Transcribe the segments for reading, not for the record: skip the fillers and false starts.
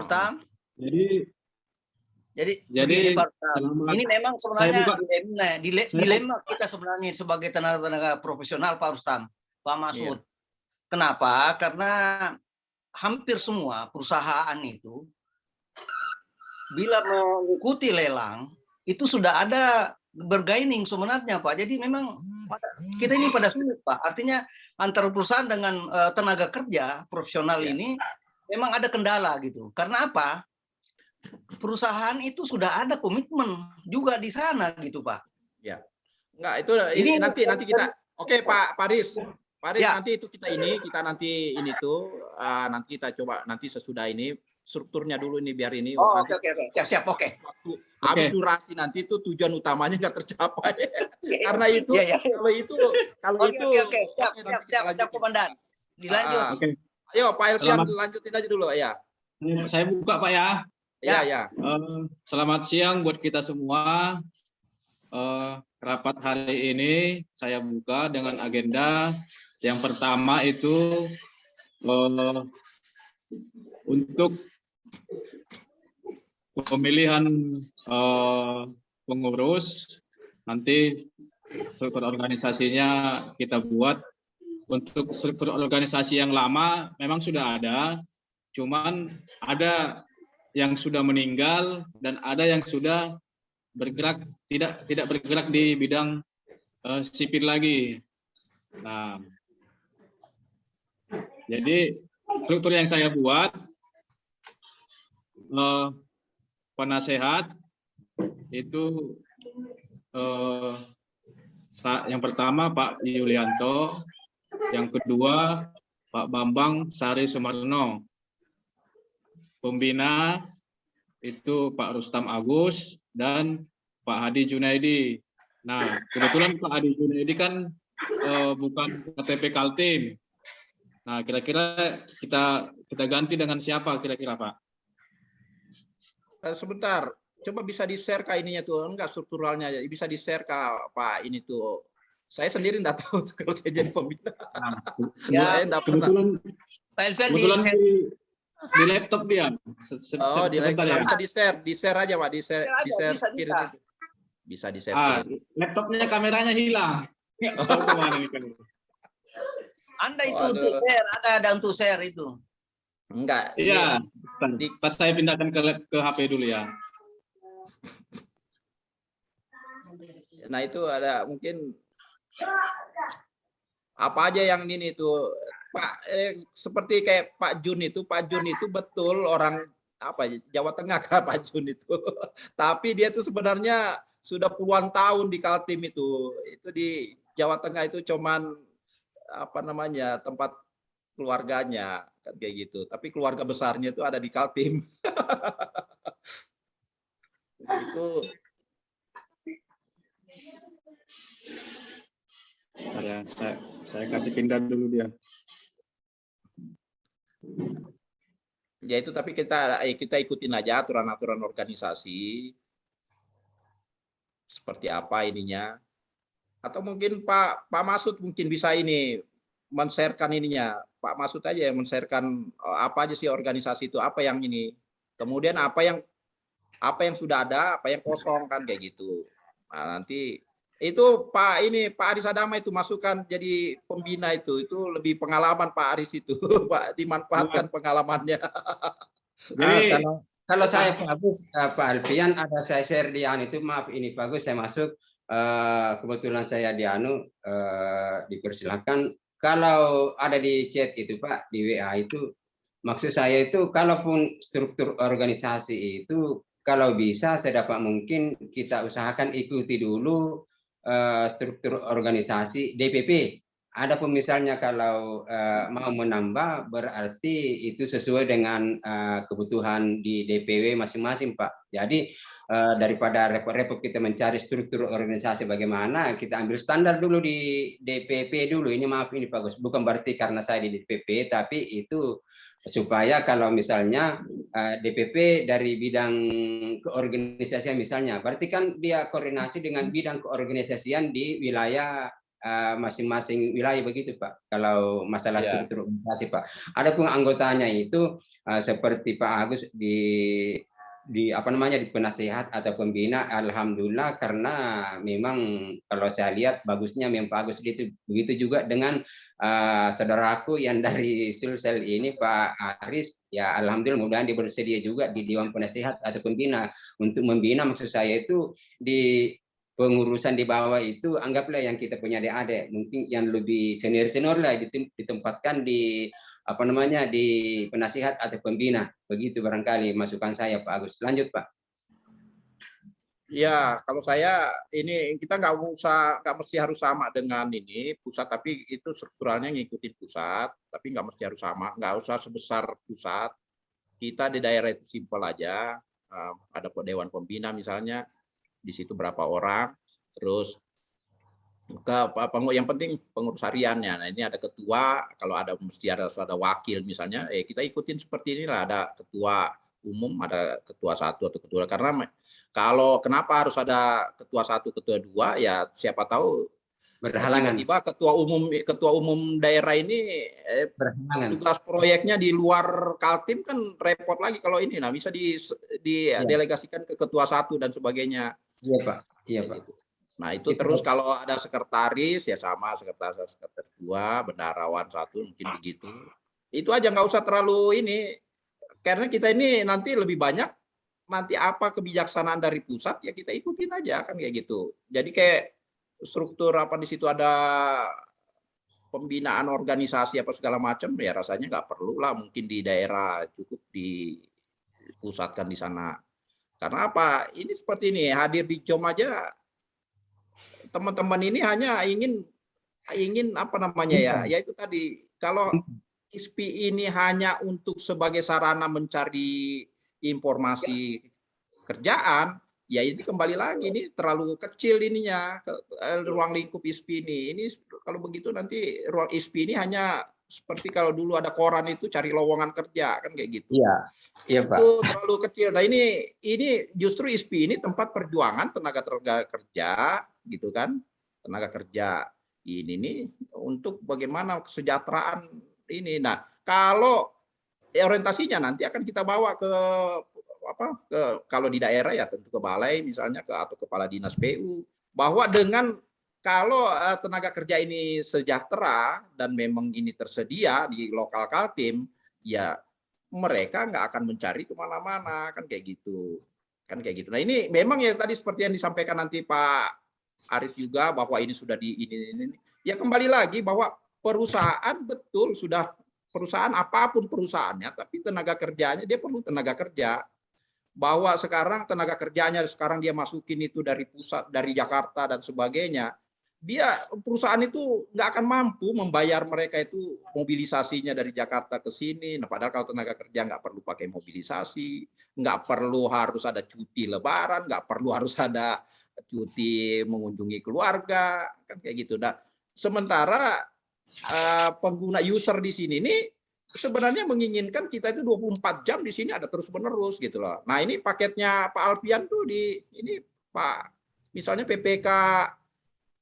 Rustam. Jadi begini, Pak Rustam. Ini memang sebenarnya dilema kita sebenarnya sebagai tenaga profesional, Pak Rustam, Pak Masud. Iya. Kenapa? Karena hampir semua perusahaan itu bila mengikuti lelang itu sudah ada bergaining sebenarnya, Pak. Jadi memang kita ini pada sulit, Pak. Artinya antara perusahaan dengan tenaga kerja profesional ini memang ada kendala gitu. Karena apa? Perusahaan itu sudah ada komitmen juga di sana gitu, Pak. Ya. Enggak, itu ini nanti kita oke, Pak Paris. Nanti itu kita nanti kita coba nanti sesudah ini strukturnya dulu ini biar ini. Oh, oke. Siap. Oke. Habis durasi nanti itu tujuan utamanya nggak tercapai. Karena itu kalau itu siap Komandan. Dilanjut. Oke. Ayo Pak Elvian lanjutin aja dulu ya. Saya buka Pak ya. Ya. Selamat siang buat kita semua. Rapat hari ini saya buka dengan agenda yang pertama itu untuk pemilihan pengurus. Nanti struktur organisasinya kita buat. Untuk struktur organisasi yang lama memang sudah ada, cuman ada yang sudah meninggal dan ada yang sudah bergerak tidak bergerak di bidang sipil lagi. Nah, jadi struktur yang saya buat penasehat itu yang pertama Pak Yulianto, yang kedua Pak Bambang Sari Sumarno. Pembina itu Pak Rustam Agus dan Pak Hadi Junaidi. Nah, kebetulan Pak Hadi Junaidi kan bukan KTP Kaltim. Nah, kira-kira kita ganti dengan siapa kira-kira, Pak? Sebentar, coba bisa di-share ke ininya tuh, enggak strukturalnya aja, bisa di-share ke Pak ini tuh. Saya sendiri enggak tahu kalau saya jadi pembina. Kebetulan di laptop dia. Di laptop ya. Bisa di-share aja, Pak, di-share. Bisa di-share. Laptopnya kameranya hilang. Enggak tahu kemana nih kan. Anda itu untuk share, ada untuk share itu. Enggak. Iya. Pas saya pindahkan ke HP dulu ya. Nah, itu ada mungkin apa aja yang ini tuh Pak, seperti kayak Pak Jun itu betul orang apa Jawa Tengah kan Pak Jun itu. Tapi dia tuh sebenarnya sudah puluhan tahun di Kaltim itu di Jawa Tengah itu cuman apa namanya tempat keluarganya kan kayak gitu. Tapi keluarga besarnya itu ada di Kaltim. Itu saya kasih pindah dulu dia. Ya itu tapi kita ikutin aja aturan-aturan organisasi seperti apa ininya. Atau mungkin Pak Masud mungkin bisa ini men-sharekan ininya. Pak Masud aja yang men-sharekan apa aja sih organisasi itu, apa yang ini. Kemudian apa yang sudah ada, apa yang kosong kan kayak gitu. Nah, nanti itu Pak Aris Adama itu masukkan jadi pembina itu lebih pengalaman Pak Aris itu Pak, dimanfaatkan pengalamannya. Kalau saya Pak Alfian ada saya share di itu maaf ini bagus saya masuk kebetulan saya dipersilahkan kalau ada di chat itu Pak di WA itu maksud saya itu kalaupun struktur organisasi itu kalau bisa sedapat mungkin kita usahakan ikuti dulu struktur organisasi DPP. Adapun misalnya kalau mau menambah berarti itu sesuai dengan kebutuhan di DPW masing-masing Pak. Jadi daripada repot-repot kita mencari struktur organisasi bagaimana, kita ambil standar dulu di DPP dulu. Ini maaf ini bagus. Bukan berarti karena saya di DPP, tapi itu supaya kalau misalnya DPP dari bidang keorganisasian misalnya, berarti kan dia koordinasi dengan bidang keorganisasian di wilayah masing-masing wilayah begitu Pak. Kalau masalah struktur organisasi Pak. Adapun anggotanya itu seperti Pak Agus di apa namanya di penasehat atau pembina, alhamdulillah, karena memang kalau saya lihat bagusnya memang Pak Agus itu begitu juga dengan saudaraku yang dari Sulsel ini Pak Aris, ya alhamdulillah mudah-mudahan dia bersedia juga di Dewan Penasehat atau pembina untuk membina. Maksud saya itu di pengurusan di bawah itu anggaplah yang kita punya adik-adik mungkin yang lebih senior lah ditempatkan di apa namanya di penasihat atau pembina, begitu barangkali masukan saya Pak Agus. Lanjut Pak. Ya, kalau saya ini kita nggak mesti harus sama dengan ini pusat, tapi itu strukturalnya ngikutin pusat, tapi nggak mesti harus sama, nggak usah sebesar pusat. Kita di daerah itu simpel aja, ada dewan pembina misalnya, di situ berapa orang, terus yang penting pengurus hariannya. Nah ini ada ketua, kalau mesti ada wakil misalnya, kita ikutin seperti inilah, ada ketua umum, ada ketua 1 atau ketua, karena kalau kenapa harus ada ketua 1, ketua 2, ya siapa tahu berhalangan. Tiba-tiba ketua umum daerah ini tugas proyeknya di luar Kaltim kan repot lagi kalau ini. Nah bisa didelegasikan ke ketua 1 dan sebagainya. Iya Pak. Iya Pak. Nah itu terus kalau ada sekretaris ya sama, sekretaris 2, bendaharawan 1 mungkin begitu. Itu aja, nggak usah terlalu ini, karena kita ini nanti lebih banyak nanti apa kebijaksanaan dari pusat ya kita ikutin aja kan kayak gitu. Jadi kayak struktur apa di situ ada pembinaan organisasi apa segala macam ya rasanya nggak perlu lah, mungkin di daerah cukup dipusatkan di sana. Karena apa? Ini seperti ini, hadir di JOM aja teman-teman ini hanya ingin apa namanya ya, yaitu tadi kalau ISPI ini hanya untuk sebagai sarana mencari informasi kerjaan, ya ini kembali lagi ini terlalu kecil ininya ruang lingkup ISPI ini. Ini kalau begitu nanti ruang ISPI ini hanya seperti kalau dulu ada koran itu cari lowongan kerja kan kayak gitu. Iya, iya Pak. Itu terlalu kecil. Nah ini justru ISPI ini tempat perjuangan tenaga kerja gitu kan, tenaga kerja ini nih untuk bagaimana kesejahteraan ini. Nah kalau orientasinya nanti akan kita bawa ke kalau di daerah ya tentu ke balai misalnya atau kepala dinas PU, bahwa dengan kalau tenaga kerja ini sejahtera dan memang ini tersedia di lokal Kaltim, ya mereka nggak akan mencari kemana-mana kan kayak gitu. Nah ini memang ya tadi seperti yang disampaikan nanti Pak Aris juga bahwa ini sudah ini. Ya kembali lagi bahwa perusahaan betul sudah perusahaan apapun perusahaannya, tapi tenaga kerjanya dia perlu tenaga kerja. Bahwa sekarang tenaga kerjanya sekarang dia masukin itu dari pusat, dari Jakarta dan sebagainya, perusahaan itu nggak akan mampu membayar mereka itu mobilisasinya dari Jakarta ke sini. Nah, padahal kalau tenaga kerja nggak perlu pakai mobilisasi, nggak perlu harus ada cuti lebaran, nggak perlu harus ada cuti mengunjungi keluarga, kan kayak gitu. Nah, sementara pengguna user di sini nih sebenarnya menginginkan kita itu 24 jam di sini ada terus-menerus gitu loh. Nah, ini paketnya Pak Alfian tuh ini Pak misalnya PPK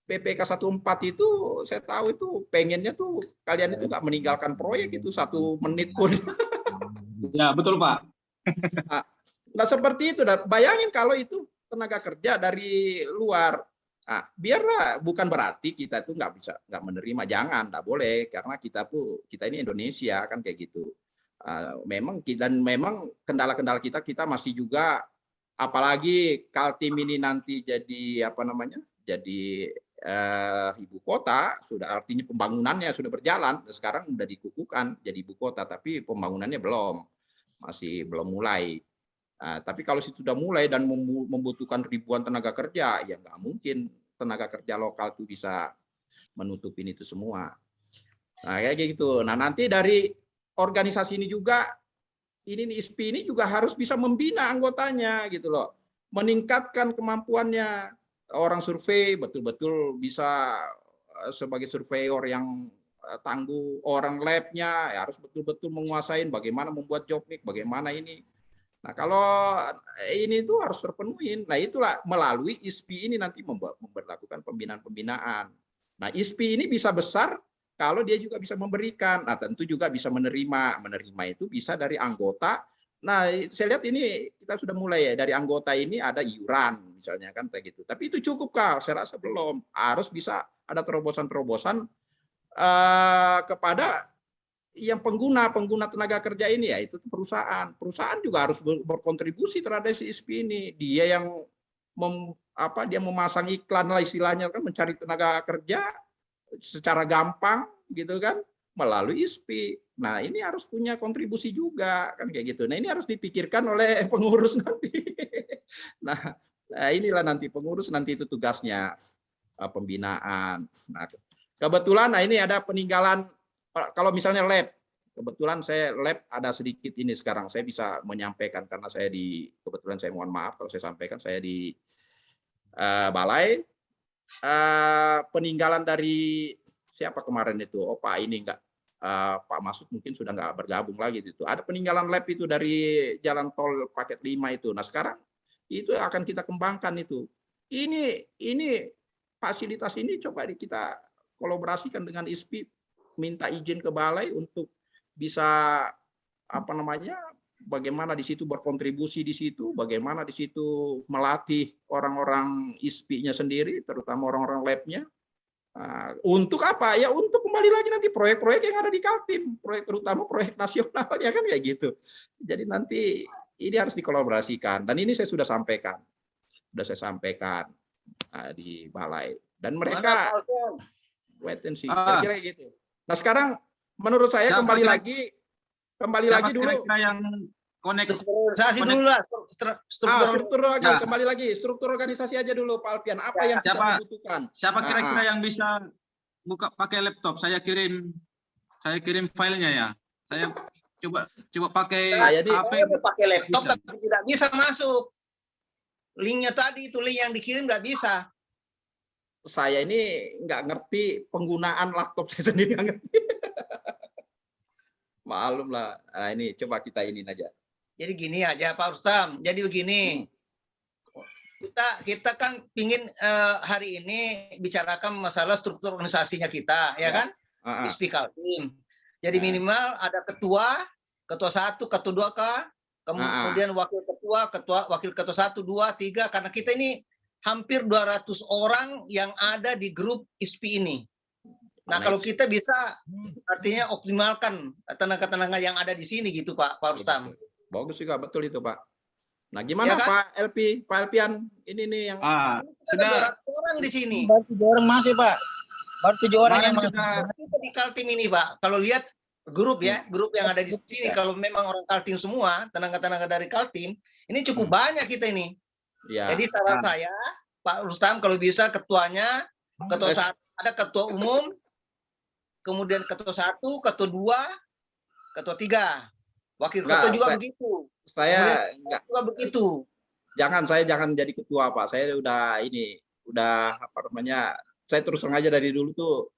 14 itu saya tahu itu pengennya tuh kalian itu nggak meninggalkan proyek itu 1 menit pun. Ya, betul Pak. Nah, seperti itu. Bayangin kalau itu tenaga kerja dari luar. Nah, biarlah, bukan berarti kita itu nggak menerima, jangan, nggak boleh, karena kita ini Indonesia kan kayak gitu. Memang kendala-kendala kita masih juga, apalagi Kaltim ini nanti jadi apa namanya, jadi ibu kota, sudah artinya pembangunannya sudah berjalan, sekarang sudah dikukuhkan jadi ibu kota, tapi pembangunannya masih belum mulai. Tapi kalau sudah mulai dan membutuhkan ribuan tenaga kerja, ya nggak mungkin tenaga kerja lokal itu bisa menutupin itu semua. Nah, kayak gitu. Nah, nanti dari organisasi ini juga, ISPI ini juga harus bisa membina anggotanya gitu loh, meningkatkan kemampuannya. Orang survei betul-betul bisa sebagai surveyor yang tangguh, orang labnya ya harus betul-betul menguasai bagaimana membuat jobnik, bagaimana ini. Nah, kalau ini itu harus terpenuhi. Nah, itulah melalui ISPI ini nanti memperlakukan pembinaan-pembinaan. Nah, ISPI ini bisa besar kalau dia juga bisa memberikan. Nah, tentu juga bisa menerima. Menerima itu bisa dari anggota. Nah, saya lihat ini kita sudah mulai ya, dari anggota ini ada iuran misalnya kan kayak gitu. Tapi itu cukup Kak? Saya rasa belum. Harus bisa ada terobosan-terobosan kepada yang pengguna tenaga kerja ini, ya itu perusahaan. Perusahaan juga harus berkontribusi terhadap si ISPI ini. Dia yang dia memasang iklan lah istilahnya kan, mencari tenaga kerja secara gampang gitu kan melalui ISPI. Nah, ini harus punya kontribusi juga kan kayak gitu. Nah, ini harus dipikirkan oleh pengurus nanti. Nah, inilah nanti pengurus nanti itu tugasnya pembinaan. Nah, kebetulan ini ada peninggalan kalau misalnya lab. Kebetulan saya lab ada sedikit ini sekarang. Saya bisa menyampaikan karena saya kebetulan saya mohon maaf kalau saya sampaikan saya di balai peninggalan dari siapa kemarin itu? Oh Pak ini enggak Pak Masud mungkin sudah enggak bergabung lagi itu. Ada peninggalan lab itu dari jalan tol paket 5 itu. Nah, sekarang itu akan kita kembangkan itu. Ini fasilitas ini coba kita kolaborasikan dengan ISPI, minta izin ke balai untuk bisa bagaimana di situ berkontribusi di situ, bagaimana di situ melatih orang-orang ISPI-nya sendiri, terutama orang-orang lab-nya. Untuk apa? Ya untuk kembali lagi nanti proyek-proyek yang ada di Kaltim, terutama proyek nasional ya kan kayak gitu. Jadi nanti ini harus dikolaborasikan dan ini saya sudah sampaikan di balai dan mereka wait and see kira-kira gitu. Nah sekarang menurut saya kembali lagi dulu yang strukturalisasi dulu lah, kembali lagi struktur organisasi aja dulu Pak Alpian. Apa yang kita butuhkan? Siapa kira-kira yang bisa buka pakai laptop? Saya kirim filenya ya. Saya coba pakai HP. Pakai laptop bisa. Tapi tidak bisa masuk. Linknya tadi itu link yang dikirim nggak bisa. Saya ini nggak ngerti penggunaan laptop saya sendiri nggak ngerti. Malum lah. Nah, ini coba kita ini aja. Jadi gini aja Pak Rustam. Jadi begini, kita kan pingin hari ini bicarakan masalah struktur organisasinya kita, ya kan? ISPI Kaltim. Jadi minimal ada ketua 1, ketua 2, kemudian wakil ketua 1, 2, 3. Karena kita ini hampir 200 orang yang ada di grup ISPI ini. Nah, kalau kita bisa artinya optimalkan tenaga-tenaga yang ada di sini gitu Pak Rustam. Bagus juga, betul itu Pak. Nah, gimana ya, kan? Pak Alpian? Ini nih yang sudah 200 orang di sini. Baru 7 orang masih Pak. Baru 7 orang yang masih. Kita di Kaltim ini Pak. Kalau lihat grup ya, grup yang ada di sini, kalau memang orang Kaltim semua, tenaga-tenaga dari Kaltim, ini cukup banyak kita ini. Ya. Jadi saran saya, Pak Rustam, kalau bisa ketuanya, ketua 1, ada ketua umum, kemudian ketua 1, ketua 2, ketua 3. Wakil ketua juga begitu. Saya enggak juga begitu. Saya jangan jadi ketua Pak. Saya udah saya terus terang aja dari dulu tuh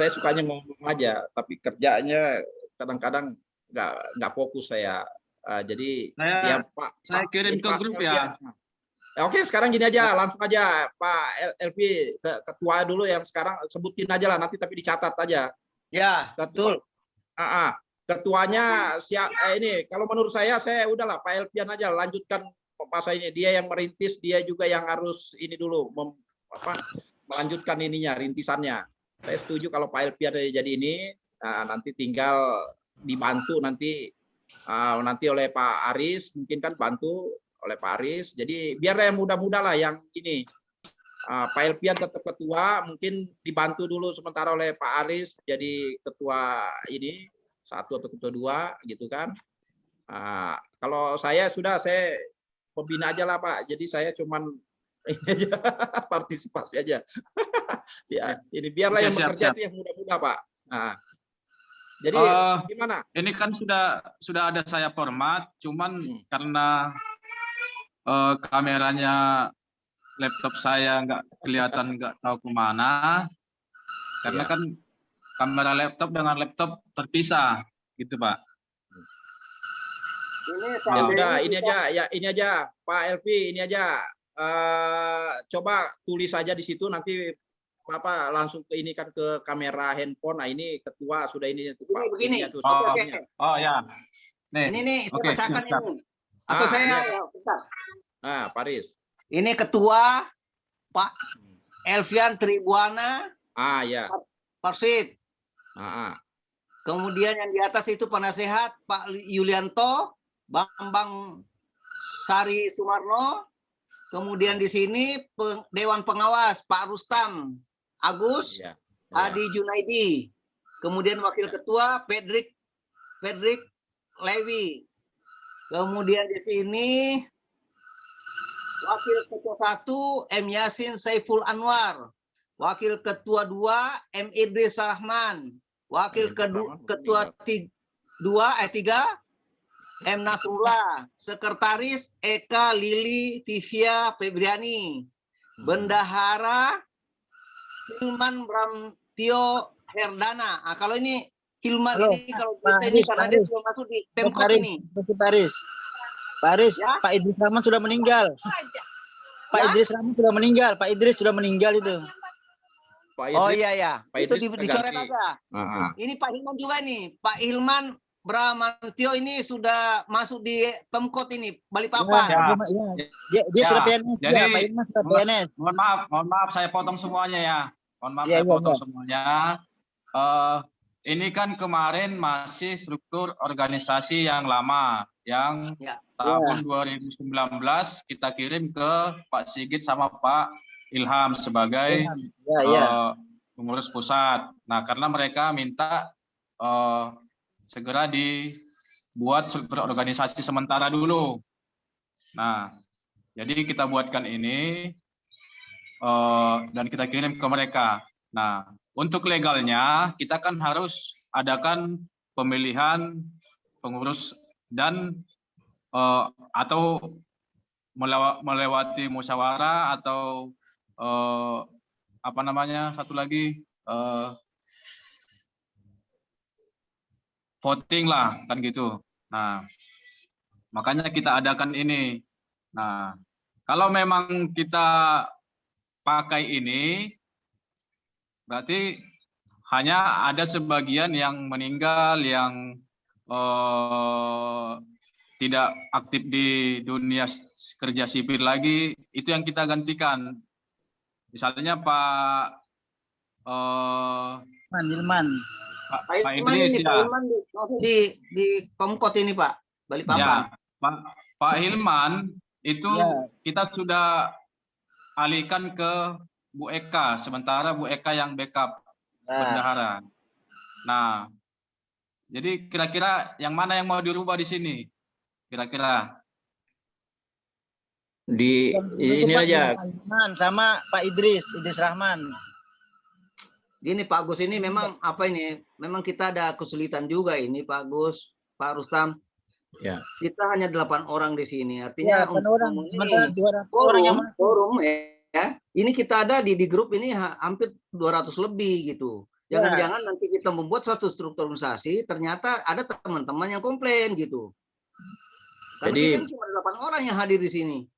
saya sukanya ngomong aja, tapi kerjanya kadang-kadang nggak fokus saya. Jadi saya kirim ke grup ya. Oke, sekarang gini aja, langsung aja Pak LP ketua dulu yang sekarang sebutin aja lah nanti tapi dicatat aja. Ya, betul. Ketuanya ini kalau menurut saya udahlah Pak Elpian aja lanjutkan masa ini, dia yang merintis, dia juga yang harus ini dulu melanjutkan rintisannya. Saya setuju kalau Pak Elpian jadi ini nanti tinggal dibantu nanti oleh Pak Aris, mungkin kan bantu oleh Pak Aris. Jadi biarlah yang muda-muda lah yang ini. Pak Elpian tetap ketua, mungkin dibantu dulu sementara oleh Pak Aris jadi ketua ini 1 atau ketua 2 gitu kan. Kalau saya pembina aja lah Pak. Jadi saya cuman ini aja partisipasi aja. Ya, ini biarlah yang bekerja itu yang muda-muda Pak. Jadi gimana? Ini kan sudah ada saya format, cuman karena kameranya laptop saya nggak kelihatan, nggak tahu kemana. Karena kan kamera laptop dengan laptop terpisah, gitu Pak. Ini aja Pak Elvi, ini aja. Coba tulis saja di situ nanti Papa langsung ke ini kan ke kamera handphone. Nah ini ketua sudah ini tuh Pak. Begini. Tuh, oh ya. Ini saya bacakan ini. Atau saya bentar. Paris. Ini ketua Pak Elvian Tribuana. Ya. Parsit. Kemudian yang di atas itu penasehat Pak Yulianto, Bambang Sari Sumarno. Kemudian di sini Dewan Pengawas Pak Rustam Agus Adi Junaidi. Kemudian Wakil Ketua Pedrik Lewi. Kemudian di sini Wakil Ketua 1 M Yasin Saiful Anwar. Wakil Ketua 2 M Idris Rahman. Wakil Ketua 3 M Nasrullah, Sekretaris Eka Lili Vivia Febriani, Bendahara Hilman Bramtio Herdana. Kalau ini Hilman ini kalau bisa ini karena dia sudah masuk di Pemkot ini. Paris, ya? Pak Idris Rahman sudah meninggal. Pak Idris Rahman sudah meninggal. Pak Idris sudah meninggal itu. Oh iya. Itu dicoret aja. Ini Pak Hilman juga nih. Pak Hilman Bramantio ini sudah masuk di Pemkot ini, Balikpapan. Dia sudah PNS. Jadi, ya, Pak Ilman sudah PNS. Mohon maaf, saya potong semuanya ya. Saya potong semuanya. Ini kan kemarin masih struktur organisasi yang lama, yang tahun 2019 kita kirim ke Pak Sigit sama Pak Ilham sebagai pengurus pusat. Nah, karena mereka minta segera dibuat struktur organisasi sementara dulu. Nah, jadi kita buatkan ini dan kita kirim ke mereka. Nah, untuk legalnya kita kan harus adakan pemilihan pengurus dan atau melewati musyawarah atau satu lagi voting lah kan gitu. Nah, makanya kita adakan ini. Nah, kalau memang kita pakai ini, berarti hanya ada sebagian yang meninggal, yang tidak aktif di dunia kerja sipil lagi, itu yang kita gantikan. Misalnya Pak Hilman. Pak Idris ya. Di Pemkot ini Pak, Balikpapan. Ya, Pak Hilman itu kita sudah alihkan ke Bu Eka, sementara Bu Eka yang backup bendahara. Nah, jadi kira-kira yang mana yang mau dirubah di sini? Kira-kira di ini aja sama Pak Idris Rahman. Gini Pak Agus, ini memang memang kita ada kesulitan juga ini Pak Agus, Pak Rustam. Ya. Kita hanya 8 orang di sini. Artinya forum ya. Ini kita ada di grup ini hampir 200 lebih gitu. Jangan-jangan nanti kita membuat suatu struktur organisasi, ternyata ada teman-teman yang komplain gitu. Karena jadi kita cuma 8 orang yang hadir di sini.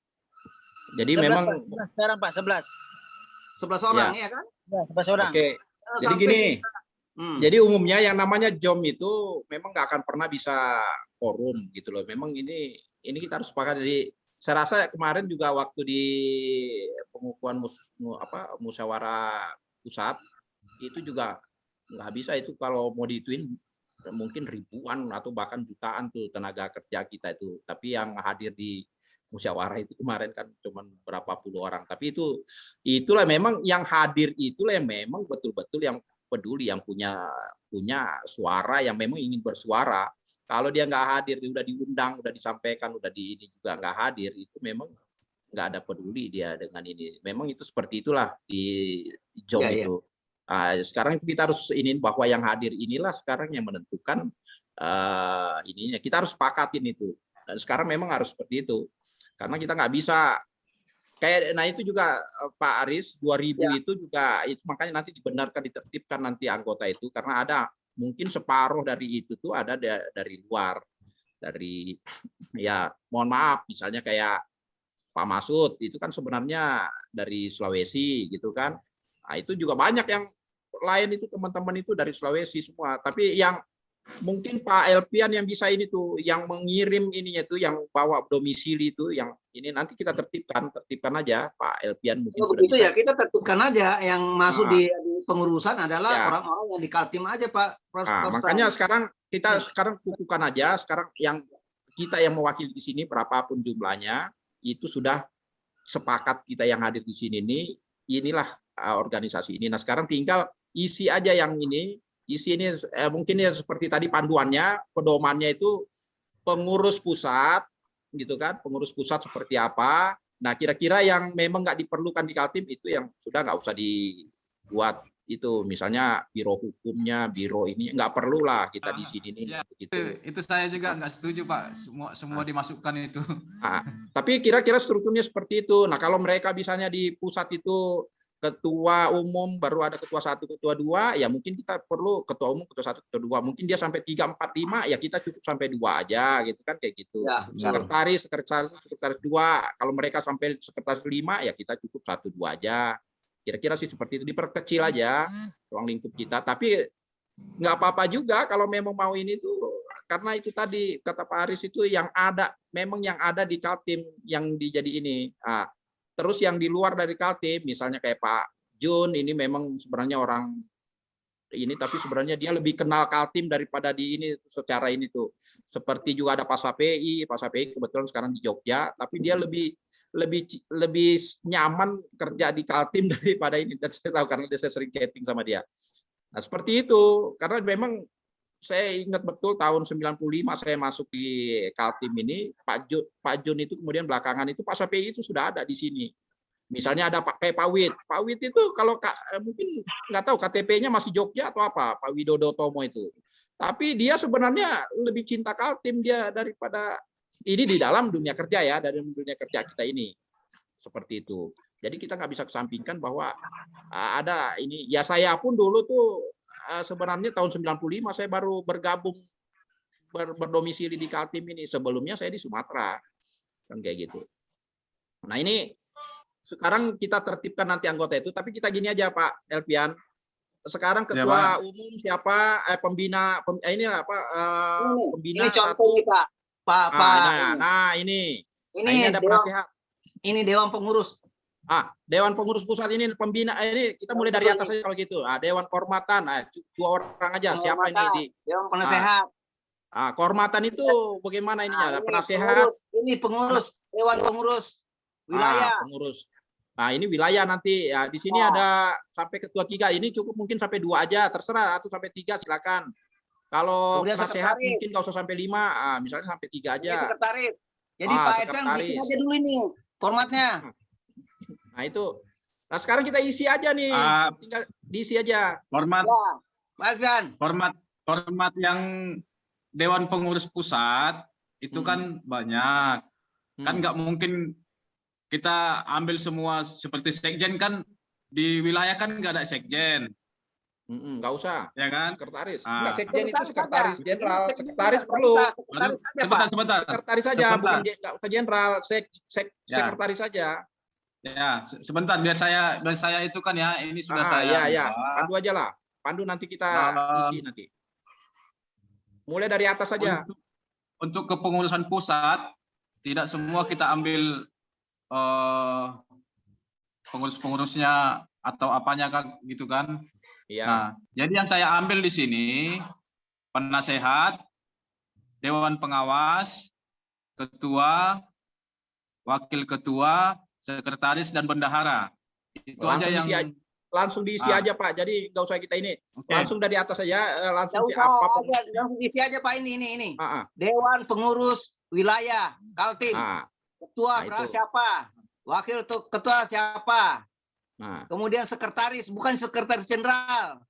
Jadi 11, memang sekarang Pak 11 orang ya kan? Ya, 11 orang. Oke. Jadi gini, jadi umumnya yang namanya JOM itu memang nggak akan pernah bisa forum gitu loh. Memang ini kita harus sepakat. Jadi saya rasa kemarin juga waktu di pengukuhan musyawarah pusat itu juga nggak bisa itu kalau mau dituin mungkin ribuan atau bahkan jutaan tuh tenaga kerja kita itu. Tapi yang hadir di musyawarah itu kemarin kan cuma berapa puluh orang. Tapi itulah memang yang hadir itulah yang memang betul-betul yang peduli, yang punya suara, yang memang ingin bersuara. Kalau dia nggak hadir, dia udah diundang, udah disampaikan, udah di ini juga nggak hadir, itu memang nggak ada peduli dia dengan ini. Memang itu seperti itulah di JOM itu. Nah, sekarang kita harus ingin bahwa yang hadir inilah sekarang yang menentukan ininya. Kita harus sepakatin itu. Dan sekarang memang harus seperti itu. Karena kita nggak bisa itu juga Pak Aris 2000 itu juga itu makanya nanti dibenarkan ditertibkan nanti anggota itu karena ada mungkin separuh dari itu tuh ada dari luar, dari mohon maaf misalnya kayak Pak Masud itu kan sebenarnya dari Sulawesi gitu kan. Nah, itu juga banyak yang lain itu teman-teman itu dari Sulawesi semua. Tapi yang mungkin Pak Elpian yang bisa ini tuh, yang mengirim ininya tuh, yang bawa domisili itu, yang ini nanti kita tertibkan aja Pak Elpian mungkin Kalau sudah begitu bisa. ya kita tertibkan aja yang masuk di pengurusan adalah Ya. orang-orang yang di Kaltim aja Pak. Nah, makanya sekarang kita kukuhkan aja, sekarang yang kita yang mewakili di sini berapapun jumlahnya itu sudah sepakat kita yang hadir di sini inilah organisasi ini. Nah, sekarang tinggal isi aja yang ini, isi ini mungkin ya seperti tadi panduannya, pedomannya itu pengurus pusat gitu kan, pengurus pusat seperti apa. Nah, kira-kira yang memang nggak diperlukan di Kaltim itu yang sudah nggak usah dibuat itu, misalnya biro hukumnya, biro ini nggak perlu lah kita di sini nih. Ya, gitu. itu saya juga nggak setuju Pak, semua dimasukkan itu. Nah, tapi kira-kira strukturnya seperti itu. Nah, kalau mereka misalnya di pusat itu ketua umum baru ada ketua 1, ketua 2, ya mungkin kita perlu ketua umum, ketua 1, ketua 2. Mungkin dia sampai 3, 4, 5, ya kita cukup sampai 2 aja gitu kan, kayak gitu. Ya, sekretaris 2. Kalau mereka sampai sekretaris 5, ya kita cukup 1, 2 aja. Kira-kira sih seperti itu, diperkecil aja ruang lingkup kita. Tapi nggak apa-apa juga kalau memang mau ini tuh, karena itu tadi kata Pak Aris itu yang ada, memang yang ada di Kaltim yang dijadi ini. Nah, terus yang di luar dari Kaltim, misalnya kayak Pak Jun, ini memang sebenarnya orang ini, tapi sebenarnya dia lebih kenal Kaltim daripada di ini secara ini tuh. Seperti juga ada Pak Sapei kebetulan sekarang di Jogja, tapi dia lebih nyaman kerja di Kaltim daripada ini, dan saya tahu karena saya sering chatting sama dia. Nah, seperti itu, karena memang saya ingat betul tahun 95 saya masuk di Kaltim ini, Pak Jun itu kemudian belakangan itu Pak Sapei itu sudah ada di sini. Misalnya ada kayak Pak Wit itu kalau mungkin nggak tahu KTP-nya masih Jogja atau apa, Pak Widodo Tomo itu. Tapi dia sebenarnya lebih cinta Kaltim dia daripada ini di dalam dunia kerja ya, dari dunia kerja kita ini. Seperti itu. Jadi kita nggak bisa kesampingkan bahwa ada ini. Ya saya pun dulu tuh sebenarnya tahun 95 saya baru bergabung berdomisili di Kaltim ini. Sebelumnya saya di Sumatera. Kan kayak gitu. Nah, ini sekarang kita tertibkan nanti anggota itu, tapi kita gini aja Pak Elpian. Sekarang ketua umum siapa, pembina pembina ini contohnya Pak. Nah, ini ada penasehat. Ini dewan pengurus. Dewan pengurus pusat ini pembina ini kita mulai dari atas aja kalau gitu. Dewan kehormatan, 2 orang aja. Siapa ini? Dewan penasehat. Kehormatan itu bagaimana ininya? Penasehat. Ini pengurus, dewan pengurus wilayah. Pengurus. Nah, ini wilayah nanti ya, di sini ada sampai ketua 3. Ini cukup mungkin sampai 2 aja, terserah, atau sampai 3 silakan. Kalau penasehat mungkin nggak usah sampai 5, misalnya sampai 3 aja. Ini sekretaris. Jadi Pak Elpian bikin aja dulu ini formatnya. Nah, itu. Nah, sekarang kita isi aja nih. Tinggal diisi aja. Format. Ya, Pak Elpian. Format yang Dewan Pengurus Pusat itu kan banyak. Kan nggak mungkin kita ambil semua seperti sekjen, kan di wilayah kan nggak ada sekjen. Nggak usah. Ya kan? Sekretaris. Enggak, sekjen itu sekretaris saja. jenderal. Sekretaris Sekretaris perlu. Sebentar. Sekretaris saja, bukan ke jenderal. Sekretaris saja. Ya, sebentar biar saya itu kan ya, ini sudah saya. Ya. Pandu aja lah. Pandu nanti kita isi nanti. Mulai dari atas saja. Untuk kepengurusan pusat, tidak semua kita ambil pengurus-pengurusnya atau apanya kan gitu kan. Iya. Nah, jadi yang saya ambil di sini penasehat, dewan pengawas, ketua, wakil ketua, sekretaris dan bendahara. Itu langsung aja yang langsung diisi aja Pak. Jadi nggak usah kita ini. Langsung dari atas saja, langsung langsung diisi aja Pak ini. Dewan pengurus wilayah Kaltim. Ketua siapa? Wakil ketua siapa? Kemudian sekretaris, bukan sekretaris jenderal.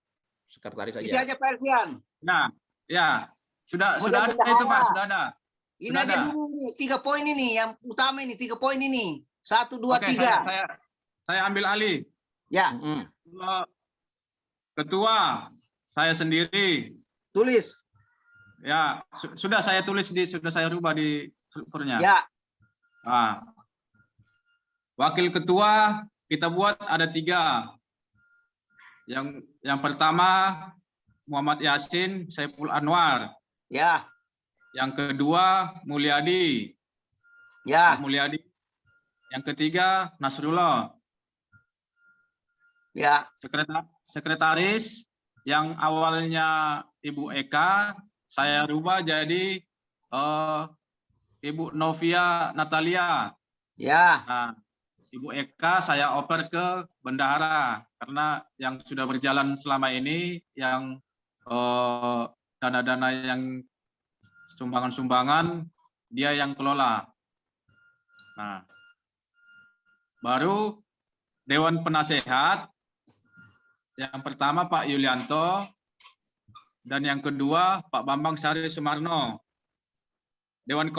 Sekretaris saja. Isi aja Pak Elpian. Nah, ya sudah ada itu Pak, sudah ada. Ini aja dulu nih 3 poin ini yang utama ini 3 poin ini. 1, 2, 3. Saya ambil alih. Ya. Ketua saya sendiri. Tulis. Ya, sudah saya tulis sudah saya rubah di strukturnya. Ya. Wakil ketua kita buat ada 3. Yang pertama Muhammad Yasin Saiful Anwar. Ya. Yang kedua Mulyadi. Ya. Mulyadi. Yang ketiga Nasrullah. Ya. Sekretaris yang awalnya Ibu Eka, saya rubah jadi Ibu Novia Natalia. Ya. Nah, Ibu Eka saya oper ke bendahara karena yang sudah berjalan selama ini yang dana-dana yang sumbangan-sumbangan dia yang kelola. Nah, baru Dewan Penasehat yang pertama Pak Yulianto dan yang kedua Pak Bambang Sari Sumarno. Dewan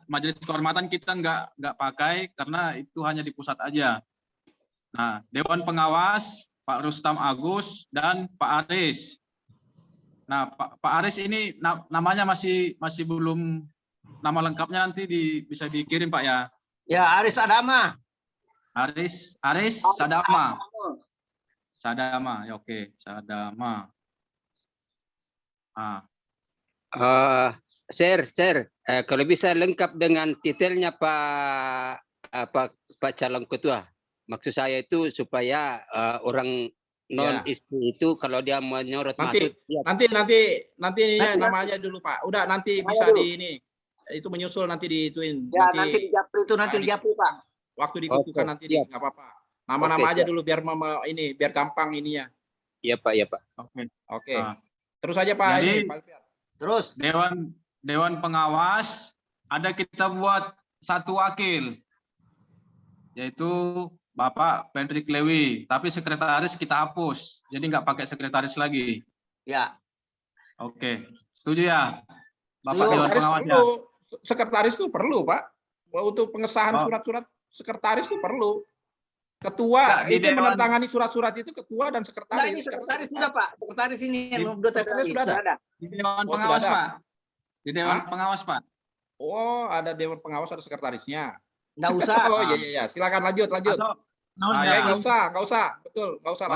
Majelis Kehormatan kita nggak pakai karena itu hanya di pusat aja. Nah, Dewan Pengawas Pak Rustam Agus dan Pak Aris. Nah, Pak Aris ini namanya masih belum, nama lengkapnya nanti bisa dikirim Pak ya. Ya, Aris Adama. Aris Sadama. Sadama, ya oke, Sadama. Sir, kalau bisa lengkap dengan detailnya Pak calon ketua. Maksud saya itu supaya orang non istri itu kalau dia menyorot nanti namanya dulu Pak. Udah nanti bisa di ini. Itu menyusul nanti diituin. Ya, nanti di Japri itu nanti di Japri Pak. Waktu dikukuhkan nanti nggak apa-apa. Nama-nama aja dulu biar biar gampang ininya. Iya Pak, ya Pak. Oke. Terus aja Pak. Jadi, terus Dewan Pengawas ada kita buat satu wakil, yaitu Bapak Patrick Lewi, tapi sekretaris kita hapus, jadi nggak pakai sekretaris lagi. Ya. Oke, setuju ya, Bapak Dewan Pengawas ya? Sekretaris itu perlu Pak, untuk pengesahan surat-surat sekretaris itu perlu. Ketua itu menandatangani surat-surat itu ketua dan sekretaris. Nah, ini sekretaris sudah Pak, sekretaris ini yang sudah ada. Di Dewan Pengawas Pak. Di Dewan Pengawas Pak. Oh, ada Dewan Pengawas, ada sekretarisnya. Nggak usah. Oh iya. Silakan lanjut. Nggak usah. Betul, nggak usah.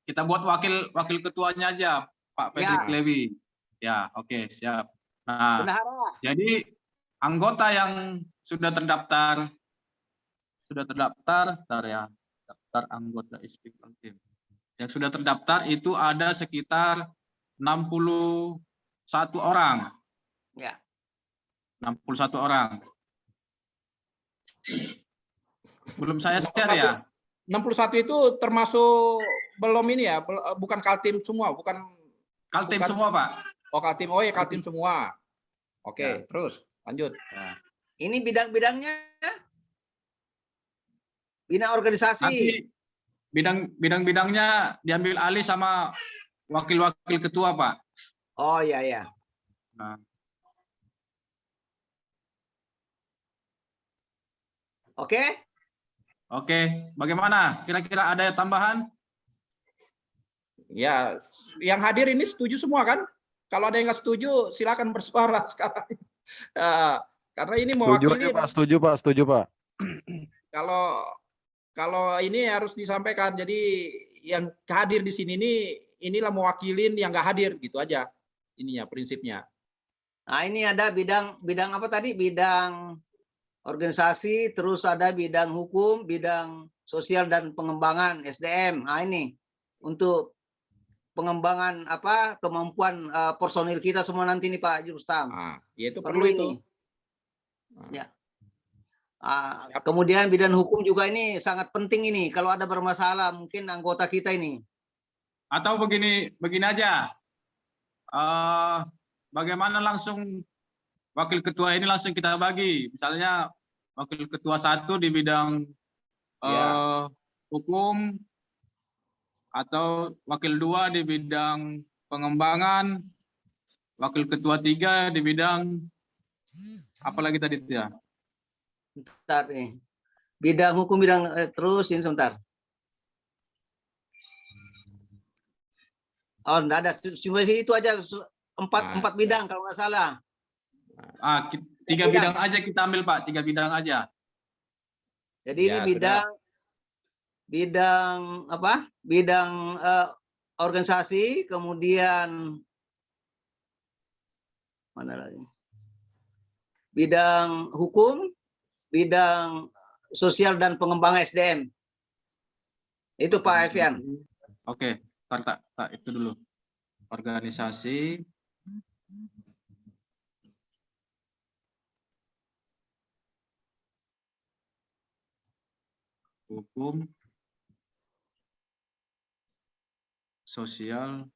Kita buat wakil ketuanya aja, Pak Patrick Lewi. Ya, oke, siap. Nah, jadi anggota yang sudah terdaftar, daftar anggota Istiqlal Tim. Yang sudah terdaftar itu ada sekitar 61 orang. Ya. 61 orang. Belum saya share ya. 61 itu termasuk belum ini ya, bukan Kaltim semua, bukan Kaltim semua, Pak. Oh, Kaltim. Oh ya, Kaltim semua. Oke, terus lanjut. Ya. Ini bidang-bidangnya bidang organisasi. Nanti bidang-bidangnya diambil alih sama wakil-wakil ketua, Pak. Oh iya. Nah. Oke, bagaimana? Kira-kira ada tambahan? Ya, yang hadir ini setuju semua kan? Kalau ada yang nggak setuju, silakan bersuara sekarang. Karena ini mewakili. Setuju Pak. Kalau ini harus disampaikan. Jadi yang hadir di sini inilah mewakilin yang nggak hadir gitu aja. Ininya prinsipnya. Nah, ini ada bidang apa tadi? Bidang organisasi, terus ada bidang hukum, bidang sosial dan pengembangan SDM. Nah, ini untuk pengembangan kemampuan personil kita semua nanti nih Pak Rustam. Ya itu perlu itu. Ya. Kemudian bidang hukum juga ini sangat penting ini. Kalau ada bermasalah mungkin anggota kita ini. Atau begini aja. Bagaimana langsung wakil ketua ini langsung kita bagi. Misalnya wakil ketua 1 di bidang hukum, atau wakil 2 di bidang pengembangan, wakil ketua 3 di bidang apa lagi tadi ya? Bentar nih. Bidang hukum, terus ini sebentar. Oh, enggak ada. Cuma itu aja 4 bidang kalau nggak salah. 3 bidang aja kita ambil Pak, 3 bidang aja. Jadi ini bidang bidang apa? Bidang organisasi, kemudian mana lagi? Bidang hukum, bidang sosial dan pengembangan SDM. Itu Pak Alfian. Oke, tak itu dulu. Organisasi, hukum, sosial,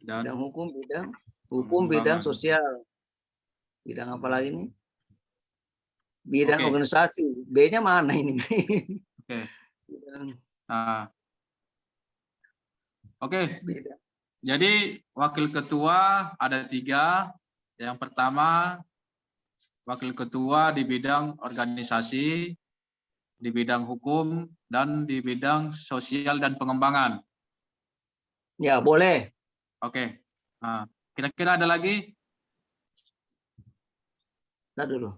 dan Bidang hukum, bidang sosial. Bidang apa lagi nih? Bidang organisasi. B-nya mana ini? Oke. Nah, oke. Jadi wakil ketua ada 3. Yang pertama wakil ketua di bidang organisasi, di bidang hukum, dan di bidang sosial dan pengembangan. Ya, boleh. Oke. Nah, kira-kira ada lagi? Nah, dulu.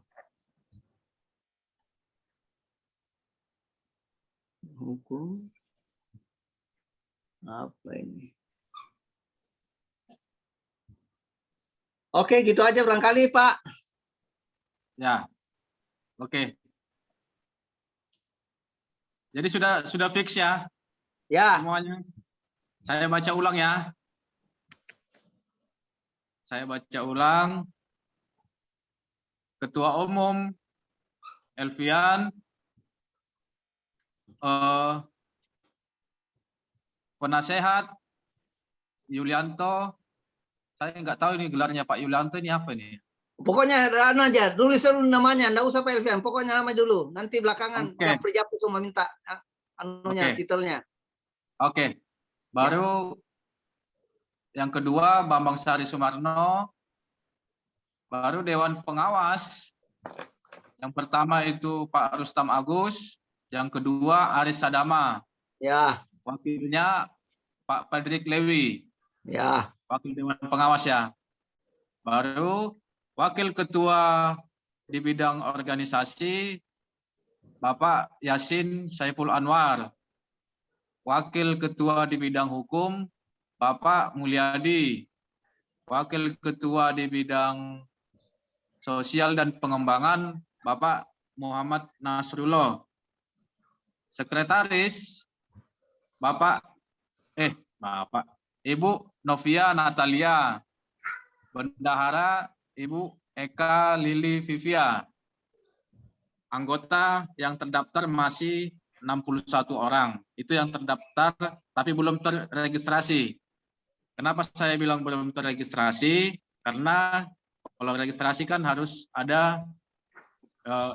Hukum. Apa ini? Oke, gitu aja barangkali, Pak. Ya. Oke. Jadi sudah fix ya? Ya. Semuanya. Saya baca ulang ya. Saya baca ulang. Ketua Umum Elvian, penasehat Yulianto. Saya nggak tahu ini gelarnya Pak Yulianto ini apa ini. Pokoknya aja, tulis dulu namanya, enggak usah Pak Elvian. Pokoknya nama dulu. Nanti belakangan Japri semua minta anunya, titelnya. Oke. Baru yang kedua Bambang Sari Sumarno. Baru Dewan Pengawas. Yang pertama itu Pak Rustam Agus, yang kedua Aris Sadama. Ya. Wakilnya Pak Fredrik Lewi. Ya. Wakil Dewan Pengawas ya. Baru wakil ketua di bidang organisasi Bapak Yasin Saiful Anwar. Wakil ketua di bidang hukum Bapak Mulyadi. Wakil ketua di bidang sosial dan pengembangan Bapak Muhammad Nasrullah. Sekretaris Ibu Novia Natalia. Bendahara Ibu Eka Lili Vivia. Anggota yang terdaftar masih 61 orang. Itu yang terdaftar tapi belum terregistrasi. Kenapa saya bilang belum terregistrasi? Karena kalau registrasi kan harus ada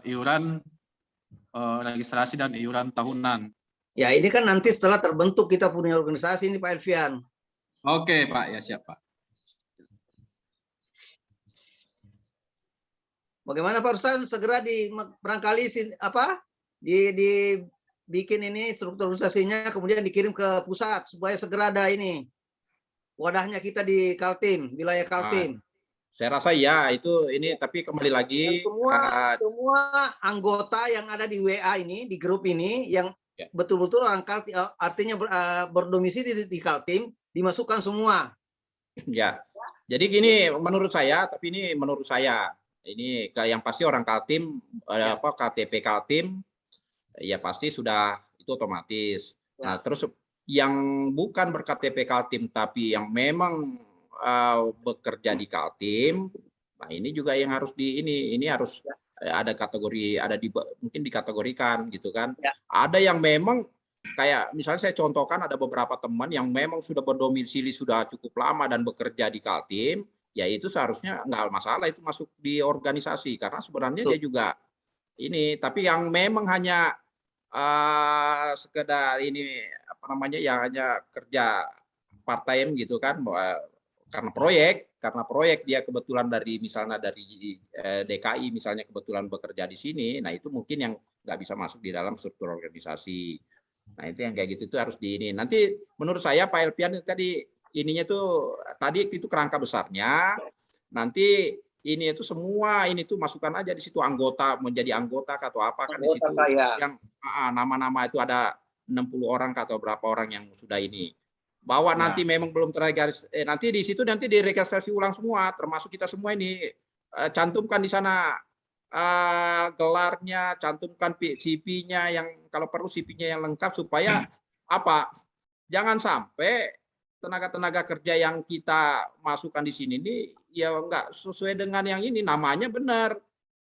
iuran registrasi dan iuran tahunan. Ya, ini kan nanti setelah terbentuk kita punya organisasi ini Pak Elvian. Oke, Pak. Ya, siap, Pak. Bagaimana Pak Rustam, segera barangkali dibikin ini struktur organisasinya, kemudian dikirim ke pusat supaya segera ada ini wadahnya kita di Kaltim, wilayah Kaltim. Saya rasa ya itu ini, tapi kembali lagi semua anggota yang ada di WA ini, di grup ini yang betul-betul orang Kaltim, artinya berdomisili di Kaltim, dimasukkan semua. Ya. Jadi gini menurut saya, tapi ini menurut saya. Ini yang pasti orang Kaltim, KTP Kaltim, ya pasti sudah itu otomatis. Nah, terus yang bukan berKTP Kaltim tapi yang memang bekerja di Kaltim, nah ini juga yang harus ini harus ada kategori, mungkin dikategorikan gitu kan. Ada yang memang kayak misalnya saya contohkan ada beberapa teman yang memang sudah berdomisili sudah cukup lama dan bekerja di Kaltim, ya itu seharusnya nggak masalah itu masuk di organisasi karena sebenarnya dia juga ini. Tapi yang memang hanya sekedar ini ya hanya kerja part time gitu kan, karena proyek dia kebetulan misalnya dari DKI misalnya kebetulan bekerja di sini, nah itu mungkin yang nggak bisa masuk di dalam struktur organisasi. Nah itu yang kayak gitu itu harus nanti menurut saya Pak Elvian tadi ininya tuh tadi itu kerangka besarnya, nanti ini itu semua ini tuh masukkan aja di situ anggota, menjadi anggota atau apa kan di situ yang nama-nama itu ada 60 orang atau berapa orang yang sudah ini. Bahwa nanti memang belum terregistrasi, nanti di situ nanti diregistrasi ulang semua, termasuk kita semua ini, cantumkan di sana gelarnya, cantumkan CV-nya yang kalau perlu CV-nya yang lengkap supaya apa? Jangan sampai tenaga-tenaga kerja yang kita masukkan di sini ini ya enggak sesuai dengan yang ini, namanya benar.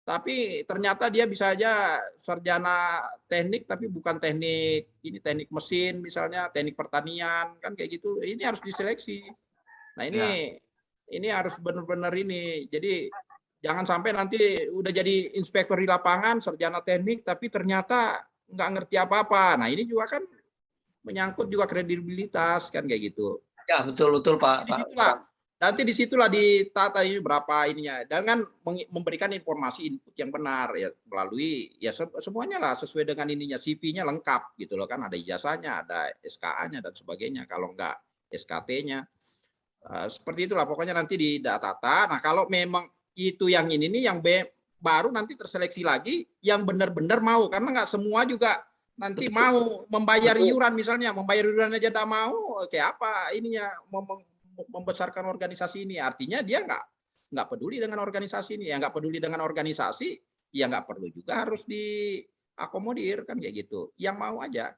Tapi ternyata dia bisa aja sarjana teknik tapi bukan teknik ini, teknik mesin misalnya, teknik pertanian kan kayak gitu. Ini harus diseleksi. Nah, ini harus benar-benar ini. Jadi jangan sampai nanti udah jadi inspektur di lapangan, sarjana teknik, tapi ternyata nggak ngerti apa-apa. Nah, ini juga kan menyangkut juga kredibilitas kan kayak gitu. Ya, betul Pak. Nanti disitulah ditata ini berapa ininya, dengan memberikan informasi input yang benar ya melalui ya semuanya lah sesuai dengan ininya, CV-nya lengkap gitu loh kan, ada ijazahnya, ada SKA-nya dan sebagainya. Kalau enggak SKT-nya. Seperti itulah pokoknya nanti didata. Nah, kalau memang itu yang ini nih yang baru nanti terseleksi lagi yang benar-benar mau, karena nggak semua juga nanti mau membayar iuran, misalnya membayar iuran aja tidak mau, kayak apa ininya membesarkan organisasi ini, artinya dia nggak peduli dengan organisasi ini, ya nggak peduli dengan organisasi, ya nggak perlu juga harus diakomodir kan kayak gitu, yang mau aja.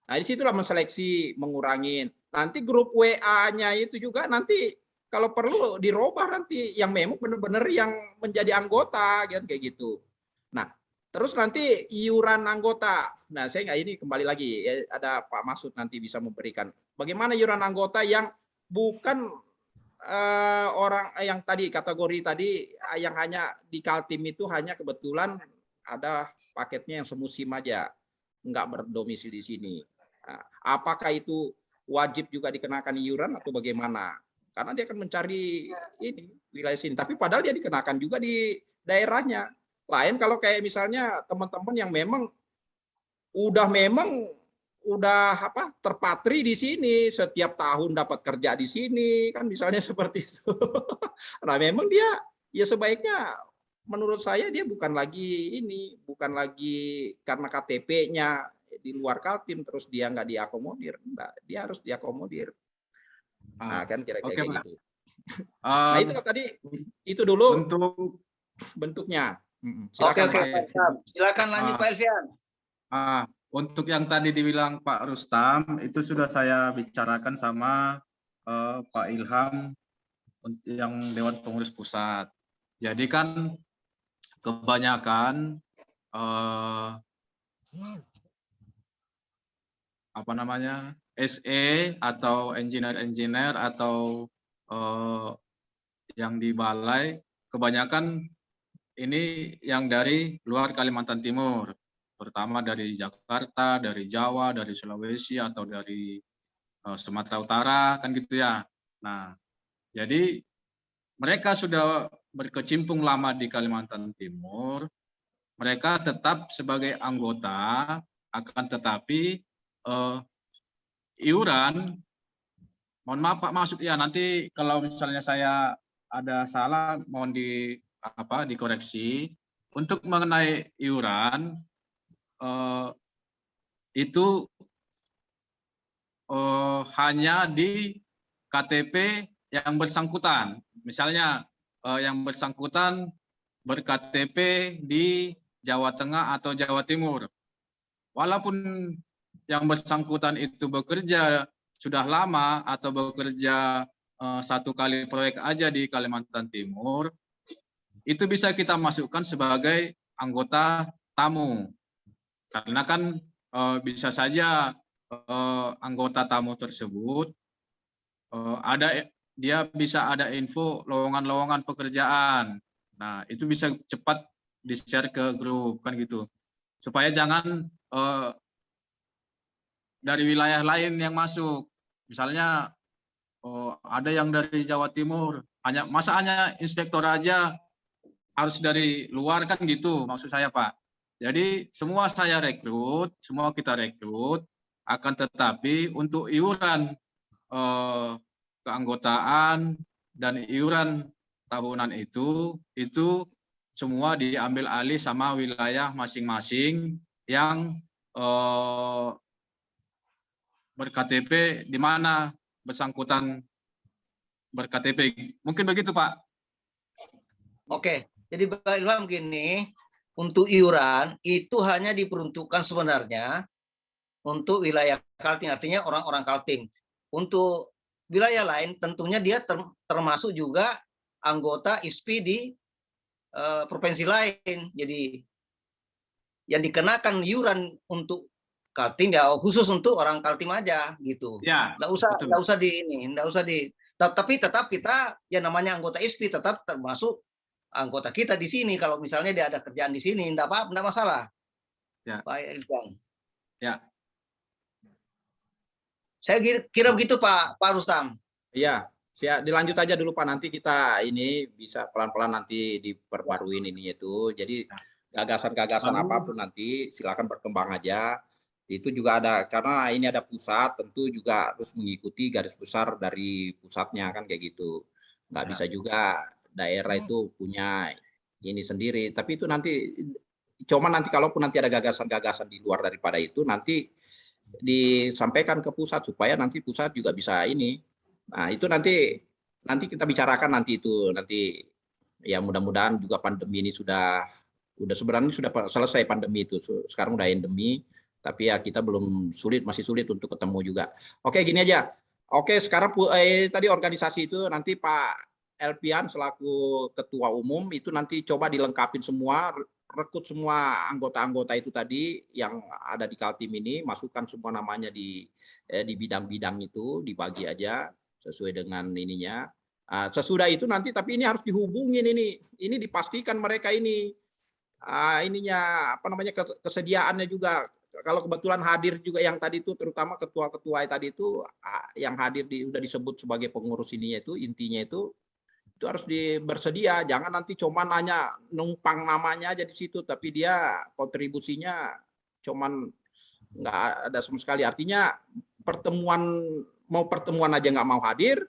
Nah, disitulah menseleksi, mengurangin. Nanti grup WA-nya itu juga nanti kalau perlu dirubah nanti yang memang benar-benar yang menjadi anggota kayak gitu. Nah, terus nanti iuran anggota. Nah, saya nggak ini kembali lagi ya, ada Pak Masud nanti bisa memberikan bagaimana iuran anggota yang bukan orang yang tadi kategori tadi yang hanya di Kaltim itu hanya kebetulan ada paketnya yang semusim aja, nggak berdomisili di sini. Nah, apakah itu wajib juga dikenakan iuran atau bagaimana? Karena dia akan mencari ini wilayah sini, tapi padahal dia dikenakan juga di daerahnya. Lain kalau kayak misalnya teman-teman yang memang udah terpatri di sini, setiap tahun dapat kerja di sini kan misalnya seperti itu. Nah, memang dia ya sebaiknya menurut saya dia bukan lagi karena KTP-nya di luar Kaltim terus dia nggak diakomodir, enggak, dia harus diakomodir. Nah, kan kira-kira gitu. Nah, itu tadi itu dulu untuk bentuknya. Silakan, silakan lanjut Pak Elvian. Untuk yang tadi dibilang Pak Rustam itu sudah saya bicarakan sama Pak Ilham yang Dewan Pengurus Pusat. Jadi kan kebanyakan SE atau engineer atau yang di balai kebanyakan ini yang dari luar Kalimantan Timur, pertama dari Jakarta, dari Jawa, dari Sulawesi atau dari Sumatera Utara kan gitu ya. Nah, jadi mereka sudah berkecimpung lama di Kalimantan Timur, mereka tetap sebagai anggota, akan tetapi iuran, mohon maaf Pak Masud ya, nanti kalau misalnya saya ada salah mohon dikoreksi. Untuk mengenai iuran itu hanya di KTP yang bersangkutan. Misalnya yang bersangkutan ber-KTP di Jawa Tengah atau Jawa Timur. Walaupun yang bersangkutan itu bekerja sudah lama atau bekerja satu kali proyek aja di Kalimantan Timur, itu bisa kita masukkan sebagai anggota tamu. Karena kan bisa saja anggota tamu tersebut dia bisa ada info lowongan-lowongan pekerjaan. Nah, itu bisa cepat di-share ke grup kan gitu. Supaya jangan dari wilayah lain yang masuk. Misalnya ada yang dari Jawa Timur, masa hanya inspektor aja harus dari luar kan gitu maksud saya Pak. Jadi semua saya rekrut, semua kita rekrut, akan tetapi untuk iuran keanggotaan dan iuran tahunan itu semua diambil alih sama wilayah masing-masing yang ber-KTP di mana bersangkutan ber-KTP. Mungkin begitu, Pak. Oke, jadi Pak Ilham gini, untuk iuran itu hanya diperuntukkan sebenarnya untuk wilayah Kaltim, artinya orang-orang Kaltim. Untuk wilayah lain tentunya dia termasuk juga anggota ISPI di provinsi lain. Jadi yang dikenakan iuran untuk Kaltim ya khusus untuk orang Kaltim aja gitu. Ya. Nggak usah tapi tetap kita yang namanya anggota ISPI tetap termasuk anggota kita di sini. Kalau misalnya dia ada kerjaan di sini, enggak masalah. Ya. Pak Ilham. Ya. Saya kira begitu Pak Rustam. Iya, dilanjut aja dulu Pak, nanti kita ini bisa pelan-pelan nanti diperbaruin ini itu. Jadi gagasan-gagasan apapun nanti silakan berkembang aja. Itu juga ada, karena ini ada pusat, tentu juga harus mengikuti garis besar dari pusatnya kan kayak gitu. Nggak bisa juga daerah itu punya ini sendiri. Tapi itu nanti, cuma nanti kalaupun nanti ada gagasan-gagasan di luar daripada itu, nanti disampaikan ke pusat supaya nanti pusat juga bisa ini. Nah itu nanti kita bicarakan nanti itu nanti ya mudah-mudahan juga pandemi ini sudah sebenarnya sudah selesai pandemi itu, sekarang udah endemi, tapi ya kita belum masih sulit untuk ketemu juga. Oke gini aja, oke sekarang tadi organisasi itu nanti Pak Elpian selaku ketua umum itu nanti coba dilengkapin semua, rekrut semua anggota-anggota itu tadi yang ada di Kaltim ini, masukkan semua namanya di bidang-bidang itu, dibagi aja sesuai dengan ininya. Sesudah itu nanti, tapi ini harus dihubungin ini dipastikan mereka ini ininya apa namanya kesediaannya juga. Kalau kebetulan hadir juga yang tadi itu, terutama ketua-ketua tadi itu yang hadir udah disebut sebagai pengurus ininya itu, intinya itu harus bersedia, jangan nanti cuman hanya numpang namanya aja di situ, tapi dia kontribusinya cuman nggak ada sama sekali. Artinya pertemuan aja nggak mau hadir,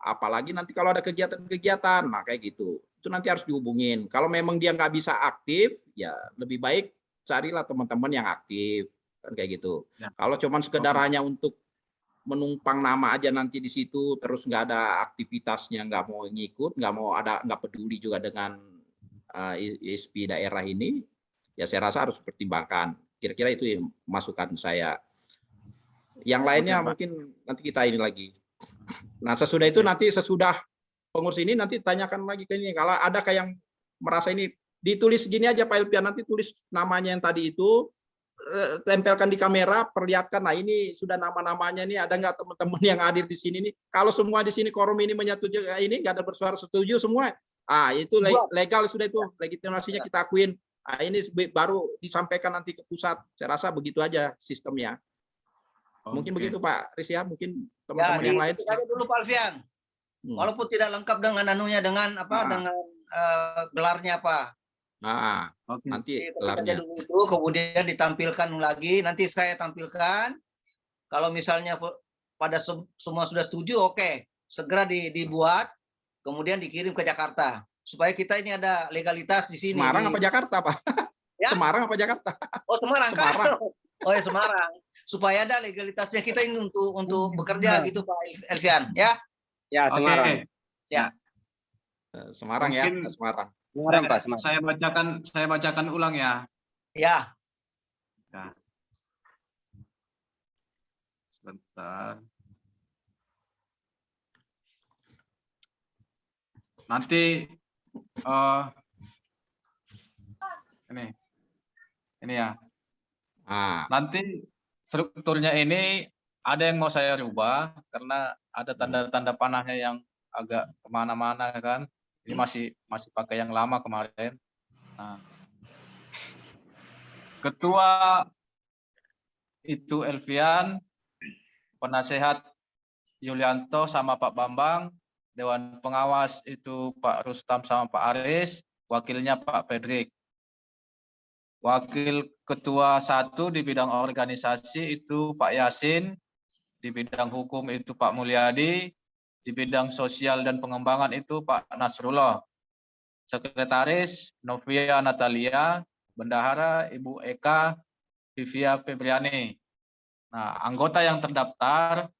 apalagi nanti kalau ada kegiatan-kegiatan, nah kayak gitu. Itu nanti harus dihubungin. Kalau memang dia nggak bisa aktif, ya lebih baik carilah teman-teman yang aktif, kan kayak gitu. Ya. Kalau cuman sekedar hanya untuk menumpang nama aja nanti di situ, terus nggak ada aktivitasnya, nggak mau ngikut, nggak peduli juga dengan ISP daerah ini, ya saya rasa harus pertimbangkan. Kira-kira itu masukan saya. Yang lainnya mungkin nanti kita ini lagi. Nah sesudah itu nanti sesudah pengurus ini nanti tanyakan lagi ke ini. Kalau ada kayak yang merasa ini ditulis gini aja Pak Elpian, nanti tulis namanya yang tadi itu, tempelkan di kamera, perlihatkan. Nah ini sudah nama-namanya nih, ada nggak teman-teman yang hadir di sini nih? Kalau semua di sini quorum ini menyetujui ini, nggak ada bersuara setuju semua, itu legal sudah, itu legitimasinya kita akuin. Nah, ini baru disampaikan nanti ke pusat. Saya rasa begitu aja sistemnya. Mungkin begitu Pak Rizya, mungkin teman-teman yang lain. Ya, dulu Pak Alfian. Walaupun tidak lengkap dengan anunya, dengan apa, dengan gelarnya apa. Nah, nanti gelarnya dulu itu kemudian ditampilkan lagi, nanti saya tampilkan. Kalau misalnya pada semua sudah setuju, oke, segera dibuat, kemudian dikirim ke Jakarta supaya kita ini ada legalitas di sini. Semarang apa Jakarta, Pak? Ya? Semarang apa Jakarta? Oh, Semarang. Semarang. Oh ya, Semarang. Supaya ada legalitasnya kita ini untuk bekerja gitu Pak Elvian, ya? Ya, Semarang. Ya. Semarang ya, Semarang. Semarang, Pak. Saya bacakan ulang ya. Ya. Nah. Sebentar. Nanti ini ya. Nanti strukturnya ini ada yang mau saya rubah karena ada tanda-tanda panahnya yang agak kemana-mana kan. Ini masih pakai yang lama kemarin. Nah. Ketua itu Elvian, penasehat Yulianto sama Pak Bambang, Dewan Pengawas itu Pak Rustam sama Pak Aris, wakilnya Pak Pedrik. Wakil Ketua 1 di bidang organisasi itu Pak Yasin, di bidang hukum itu Pak Mulyadi, di bidang sosial dan pengembangan itu Pak Nasrullah. Sekretaris Novia Natalia, Bendahara Ibu Eka Vivia Febriani. Nah, anggota yang terdaftar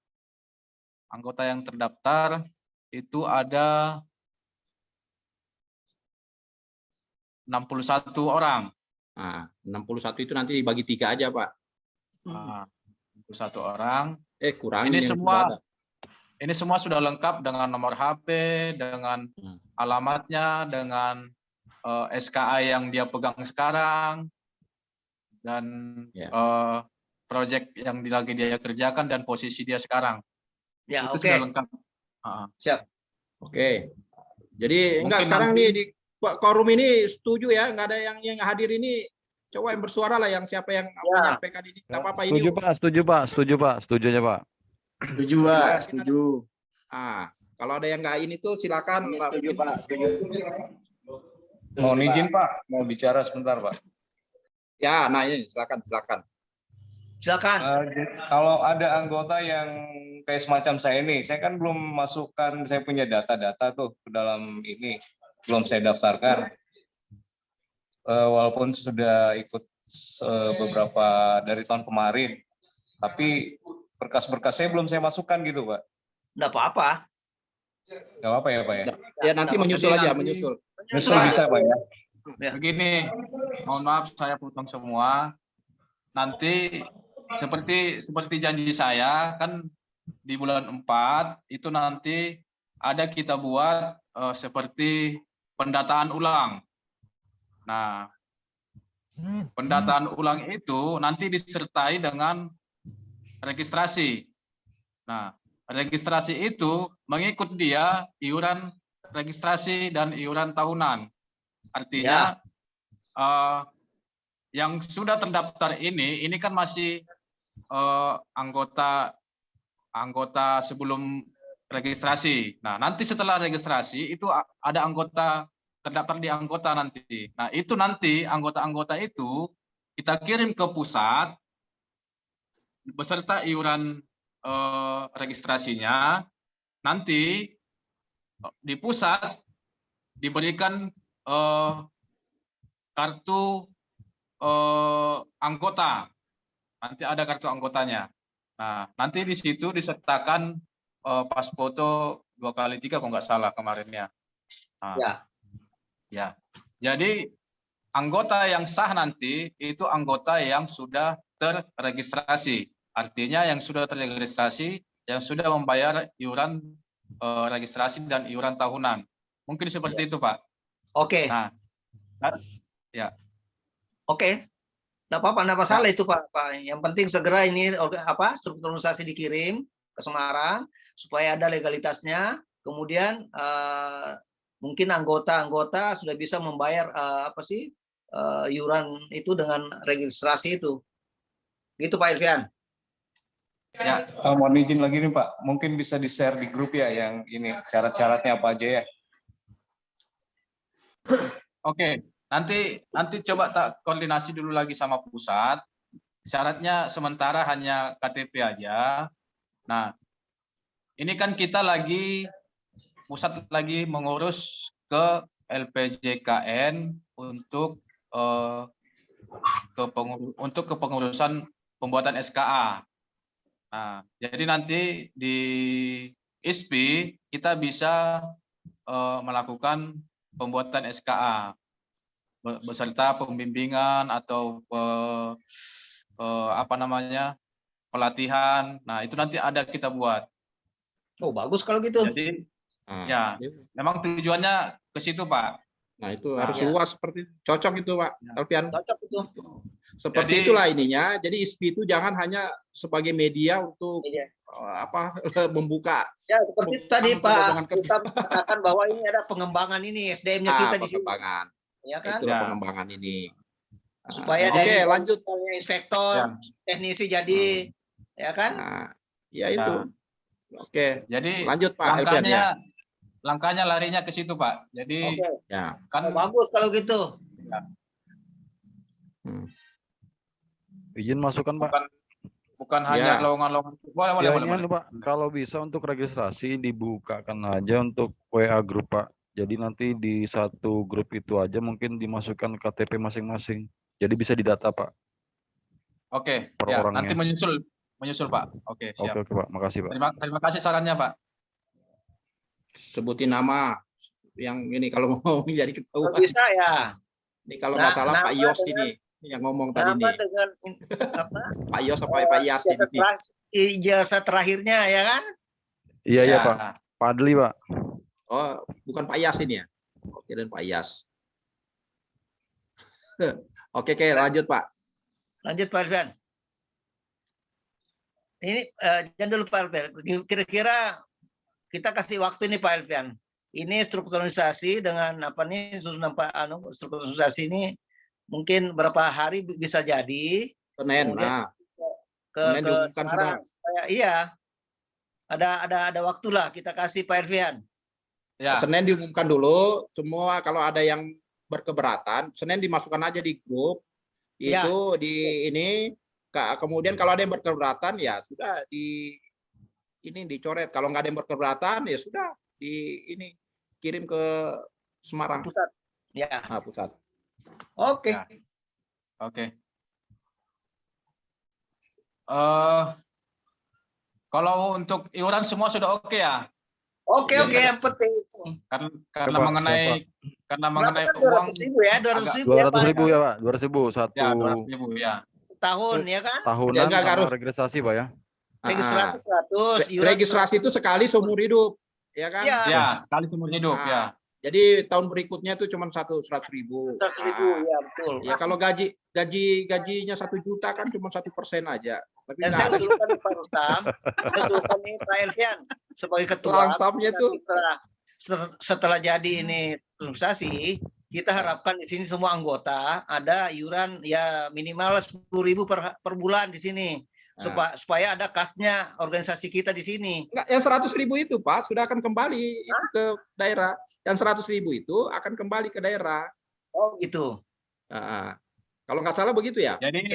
itu ada 61 orang. Nah, 61 itu nanti dibagi 3 aja, Pak. Nah, 61 orang. Kurang Ini semua sudah lengkap dengan nomor HP, dengan alamatnya, dengan SKA yang dia pegang sekarang, dan proyek yang lagi dia kerjakan dan posisi dia sekarang. Ya, itu oke. sudah lengkap. Siap. Oke. Jadi Mungkin sekarang nanti, nih di forum ini setuju ya, nggak ada yang hadir ini. Coba yang bersuara lah, yang siapa yang menyampaikan ini. Nggak apa-apa ini. Setuju aja Pak. Setuju Pak, setuju. Kalau ada yang nggak ini tuh silakan. Setuju Pak, setuju. Mohon izin Pak, mau bicara sebentar Pak. Ya, nah ini silakan. Kalau ada anggota yang kayak semacam saya ini, saya kan belum masukkan, saya punya data-data tuh ke dalam ini, belum saya daftarkan. Walaupun sudah ikut beberapa dari tahun kemarin, tapi berkas-berkas saya belum saya masukkan gitu Pak. Nggak apa-apa. Nggak apa-apa ya Pak ya? Ya nanti menyusul aja, menyusul. Menyusul bisa Pak ya? Begini, mohon maaf saya potong semua. Nanti seperti janji saya kan di bulan 4 itu nanti ada kita buat seperti pendataan ulang. Nah, pendataan ulang itu nanti disertai dengan registrasi. Nah, registrasi itu mengikut dia iuran registrasi dan iuran tahunan. Artinya yang sudah terdaftar ini kan masih anggota sebelum registrasi. Nah, nanti setelah registrasi itu ada anggota terdaftar di anggota nanti. Nah, itu nanti anggota-anggota itu kita kirim ke pusat beserta iuran registrasinya. Nanti di pusat diberikan kartu anggota. Nanti ada kartu anggotanya. Nah, nanti di situ disertakan pas foto 2x3 kalau nggak salah kemarinnya. Nah, ya. Jadi anggota yang sah nanti itu anggota yang sudah terregistrasi. Artinya yang sudah terregistrasi, yang sudah membayar iuran registrasi dan iuran tahunan. Mungkin seperti itu, Pak. Oke. Nah, ya. Oke. Nggak apa-apa, nggak masalah itu Pak. Yang penting segera ini struktur organisasi dikirim ke Semarang supaya ada legalitasnya. Kemudian mungkin anggota-anggota sudah bisa membayar iuran itu dengan registrasi itu. Gitu Pak Ilvian. Ya, mohon izin lagi nih Pak, mungkin bisa di-share di grup ya yang ini syarat-syaratnya apa aja ya. Oke, nanti coba tak koordinasi dulu lagi sama pusat. Syaratnya sementara hanya KTP aja. Nah, ini kan kita pusat lagi mengurus ke LPJKN untuk kepengurusan pembuatan SKA. Nah, jadi nanti di ISPI kita bisa melakukan pembuatan SKA beserta pembimbingan atau pelatihan. Nah, itu nanti ada kita buat. Oh, bagus kalau gitu. Jadi ya, memang tujuannya ke situ, Pak. Nah, itu harus luas seperti cocok itu, Pak Alfian. Cocok itu. Seperti itulah ininya. Jadi ISPI itu jangan hanya sebagai media untuk membuka. Ya, seperti tadi Pak kita mengatakan bahwa ini ada pengembangan ini SDM-nya kita di sini. Pengembangan. Ya kan? Itulah pengembangan ini. Supaya dari lanjut misalnya inspektor, teknisi jadi ya kan? Nah, ya itu. Oke. Jadi lanjut Pak Alfian ya. Langkahnya larinya ke situ, Pak. Jadi kan bagus kalau gitu. Izin masukkan Pak. bukan hanya lowongan-lowongan. Boleh, boleh, Ya boleh, ini boleh. Pak, kalau bisa untuk registrasi dibukakan aja untuk WA grup Pak. Jadi nanti di satu grup itu aja mungkin dimasukkan KTP masing-masing. Jadi bisa didata Pak Oke, per ya orangnya. nanti menyusul Pak. Oke, siap. Oke Pak, makasih Pak. Terima kasih sarannya Pak. Sebutin nama yang ini kalau mau jadi Kalau ketahuan. bisa ya. Ini kalau nggak salah Pak Nama Yos dengan ini yang ngomong tadi nama nih. dengan apa? Pak Yos apa Pak Yas ini? Ijazah terakhirnya ya kan? Iya Ya. Pak. Padli Pak. Oh, bukan Pak Yas ini ya? Oh, kirain Pak Yas. Oke, lanjut Pak. Lanjut Pak Alfian. Ini jangan dulu Pak Alfian. Kira-kira kita kasih waktu nih Pak Alfian. Ini strukturalisasi dengan apa nih strukturalisasi ini mungkin berapa hari bisa jadi. Senin. Nah, Senin diumumkan sudah. Iya. Ada waktu lah kita kasih Pak Alfian. Ya. Senin diumumkan dulu. Semua kalau ada yang berkeberatan, Senin dimasukkan aja di grup. Itu di ini. Kemudian kalau ada yang berkeberatan ya sudah ini dicoret. Kalau nggak ada yang berkeberatan ya sudah kirim ke Semarang. Pusat. Ya. Nah, pusat. Oke. Ya. Oke. Kalau untuk iuran semua sudah oke ya? Oke, yang penting. Karena mengenai uang 200.000 ya, 200.000 ya Pak. 200.000 ya Pak, 200.000 satu. Ya, 200.000 ya. Tahun ya kan? Tahunan sama registrasi Pak ya. Registrasi 100. Registrasi itu sekali seumur hidup, ya kan? Ya, sekali seumur hidup ya. Jadi tahun berikutnya itu cuma 100.000. 100.000 ya betul. Ya kalau gajinya 1 juta kan cuma 1% aja. Tapi dan saya usulkan Pak Rustam, usulkan nih Pak Alfian sebagai ketua. Setelah jadi ini organisasi, kita harapkan di sini semua anggota ada iuran ya minimal 10.000 per bulan di sini. Supaya ada kasnya organisasi kita di sini. Enggak, yang 100.000 itu Pak sudah akan kembali ke daerah. Yang 100.000 itu akan kembali ke daerah. Oh gitu. Kalau nggak salah begitu ya. Jadi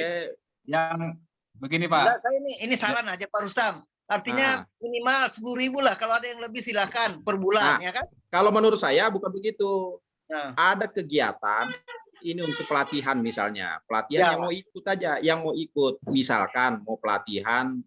yang begini Pak. Enggak, saya ini saran aja Pak Rustam. Artinya minimal 10.000 lah. Kalau ada yang lebih silakan per bulan ya kan? Kalau menurut saya bukan begitu. Ada kegiatan ini untuk pelatihan misalnya, pelatihan yang mau ikut aja, yang mau ikut misalkan mau pelatihan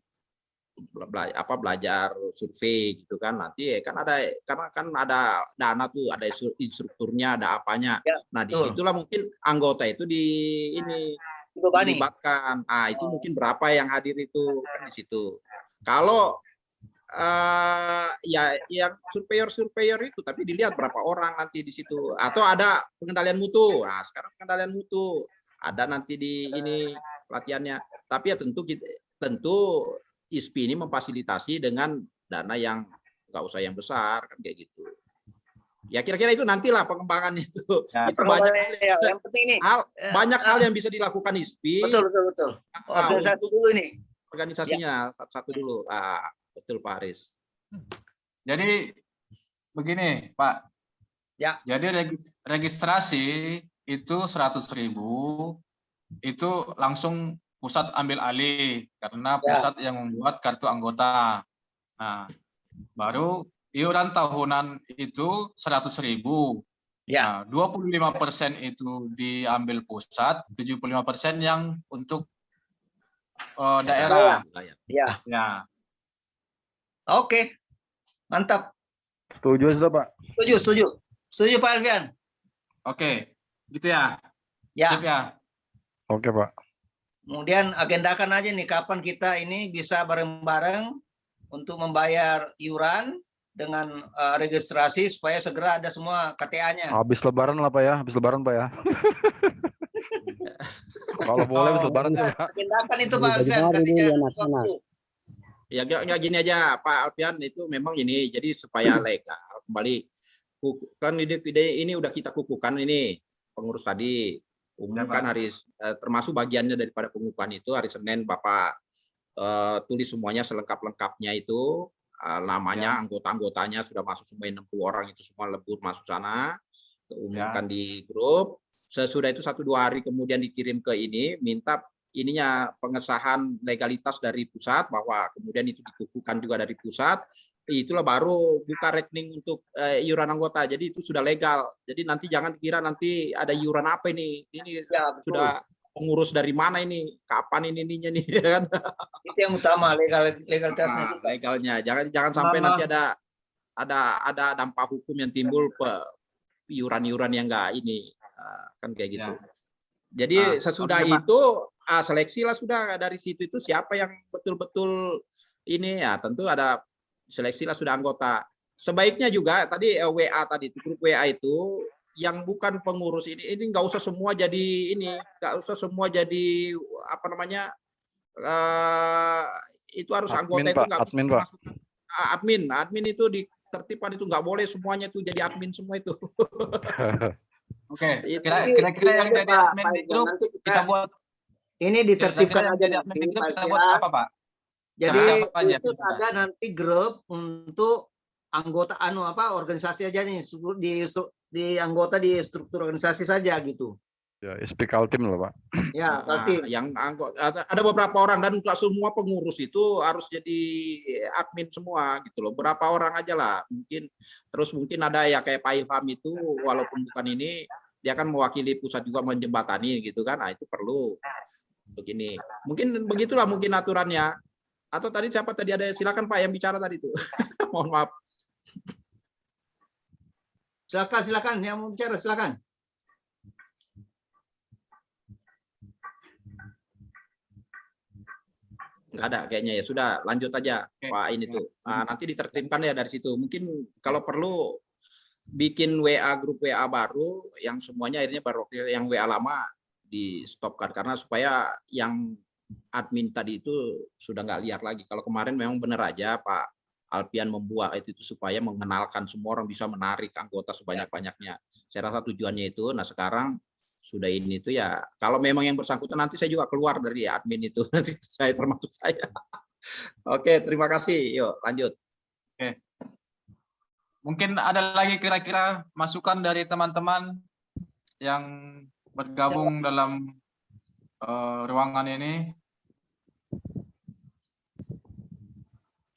belajar survei gitu kan, nanti kan ada karena kan ada dana tuh, ada instrukturnya, ada apanya. Nah disitulah mungkin anggota itu dilibatkan. Itu mungkin berapa yang hadir itu kan di situ. Kalau yang surveyor itu tapi dilihat berapa orang nanti di situ, atau ada pengendalian mutu. Nah sekarang pengendalian mutu ada nanti di ini pelatihannya, tapi ya tentu ISPI ini memfasilitasi dengan dana yang nggak usah yang besar kan kayak gitu ya, kira-kira itu nantilah pengembangan itu. Itu banyak yang penting ini banyak hal yang bisa dilakukan ISPI. Betul organisasi dulu ini organisasinya satu-satu dulu. Betul Pak Aris. Jadi begini Pak. Ya. Jadi registrasi itu 100.000 itu langsung pusat ambil alih karena pusat yang membuat kartu anggota. Nah, baru iuran tahunan itu 100.000. Ya. Nah, 25% itu diambil pusat, 75% yang untuk daerah. Ya. Oke, mantap. Setuju sudah Pak. Setuju Pak Alfian. Oke, gitu ya. Ya. Sip ya. Oke Pak. Kemudian agendakan aja nih kapan kita ini bisa bareng-bareng untuk membayar iuran dengan registrasi supaya segera ada semua KTA-nya. Habis Lebaran lah Pak ya, habis Lebaran Pak ya. Kalau boleh habis Lebaran ya Pak. Agendakan itu Pak Alfian, kasih waktu. Ya nggak gini aja Pak Alfian, itu memang ini jadi supaya legal kembali kan ini udah kita kukuhkan ini pengurus tadi umumkan hari termasuk bagiannya daripada pengukuhan itu hari Senin Bapak tulis semuanya selengkap-lengkapnya itu namanya anggota-anggotanya sudah masuk semua 60 orang itu semua lebur masuk sana, umumkan di grup. Sesudah itu 1-2 hari kemudian dikirim ke ini minta ininya pengesahan legalitas dari pusat, bahwa kemudian itu dikukuhkan juga dari pusat, itulah baru buka rekening untuk iuran anggota. Jadi itu sudah legal. Jadi nanti jangan kira nanti ada iuran apa ini Ya, betul. sudah pengurus dari mana ini, kapan ininya nih, ya kan? Itu yang utama, legalitasnya. Nah, legalnya. Jangan sampai nanti ada dampak hukum yang timbul iuran-iuran yang enggak ini, kan kayak gitu. Jadi sesudah itu seleksi lah sudah dari situ itu siapa yang betul-betul ini, ya tentu ada seleksi lah sudah anggota. Sebaiknya juga tadi WA tadi itu, grup WA itu yang bukan pengurus ini nggak usah semua jadi ini, nggak usah semua jadi apa namanya, itu harus Admin, anggota itu Pak. nggak Admin, usah Pak. masuk. Admin itu ditertibkan, itu nggak boleh semuanya itu jadi admin semua itu. Oke, Itu kira-kira yang jadi admin di grup kita buat ini ditertibkan kira-kira yang aja jadi admin di nanti, grup Pak kita ya. buat apa, Pak? Jadi Siapa aja? khusus ada nanti grup untuk anggota organisasi aja nih, di anggota di struktur organisasi saja gitu. Ya, SP Kaltim loh, Pak. Ya, Kaltim. Yang anggota ada beberapa orang, dan nggak semua pengurus itu harus jadi admin semua gitu loh. Berapa orang aja lah. Mungkin ada ya kayak Pak Ilham itu, walaupun bukan ini, dia kan mewakili pusat juga menjembatani gitu kan. Nah, itu perlu begini. Mungkin begitulah mungkin aturannya. Atau tadi siapa tadi ada, silakan Pak yang bicara tadi itu. Mohon maaf. Silakan yang mau bicara silakan. Nggak ada kayaknya, ya sudah lanjut aja Pak ini tuh. Nanti ditertibkan ya dari situ. Mungkin kalau perlu bikin grup WA baru yang semuanya akhirnya baru, yang WA lama di stopkan karena supaya yang admin tadi itu sudah nggak liar lagi. Kalau kemarin memang benar aja Pak Alpian membuat itu supaya mengenalkan semua orang, bisa menarik anggota sebanyak-banyaknya. Saya rasa tujuannya itu. Nah sekarang sudah ini tuh ya, kalau memang yang bersangkutan nanti saya juga keluar dari admin itu, nanti saya termasuk saya. Oke, terima kasih. Yuk lanjut. Oke. Mungkin ada lagi kira-kira masukan dari teman-teman yang bergabung dalam ruangan ini?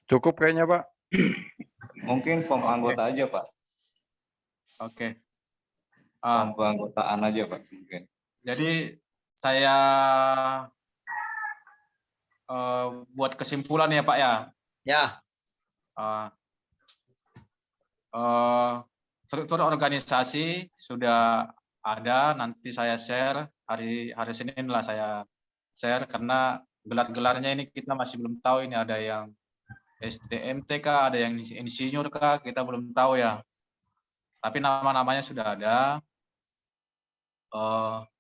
Cukup kayaknya, Pak. Mungkin form anggota aja, Pak. Oke. Form keanggotaan aja, Pak. Mungkin. Jadi saya buat kesimpulan ya, Pak ya. Ya. Struktur organisasi sudah ada, nanti saya share hari Senin lah saya share, karena gelar-gelarnya ini kita masih belum tahu, ini ada yang SDMT kah, ada yang insinyur kah, kita belum tahu ya. Tapi nama-namanya sudah ada.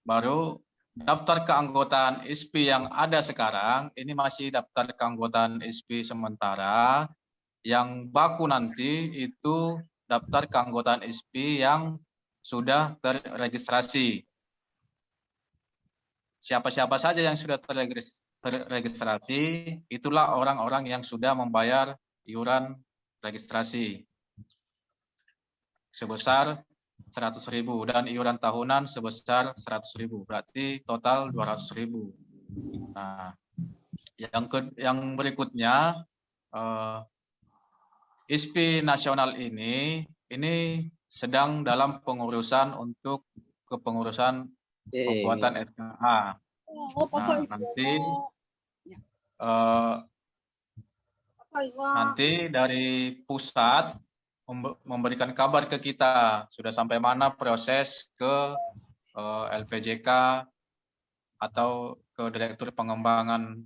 Baru daftar keanggotaan ISPI yang ada sekarang, ini masih daftar keanggotaan ISPI sementara. Yang baku nanti itu daftar keanggotaan ISPI yang sudah terregistrasi. Siapa-siapa saja yang sudah terregistrasi, itulah orang-orang yang sudah membayar iuran registrasi sebesar 100.000 dan iuran tahunan sebesar 100.000, berarti total 200.000. Nah, yang berikutnya, ISPI nasional ini sedang dalam pengurusan untuk kepengurusan pembuatan SKH. Nah, nanti dari pusat memberikan kabar ke kita sudah sampai mana proses ke LPJK atau ke Direktur Pengembangan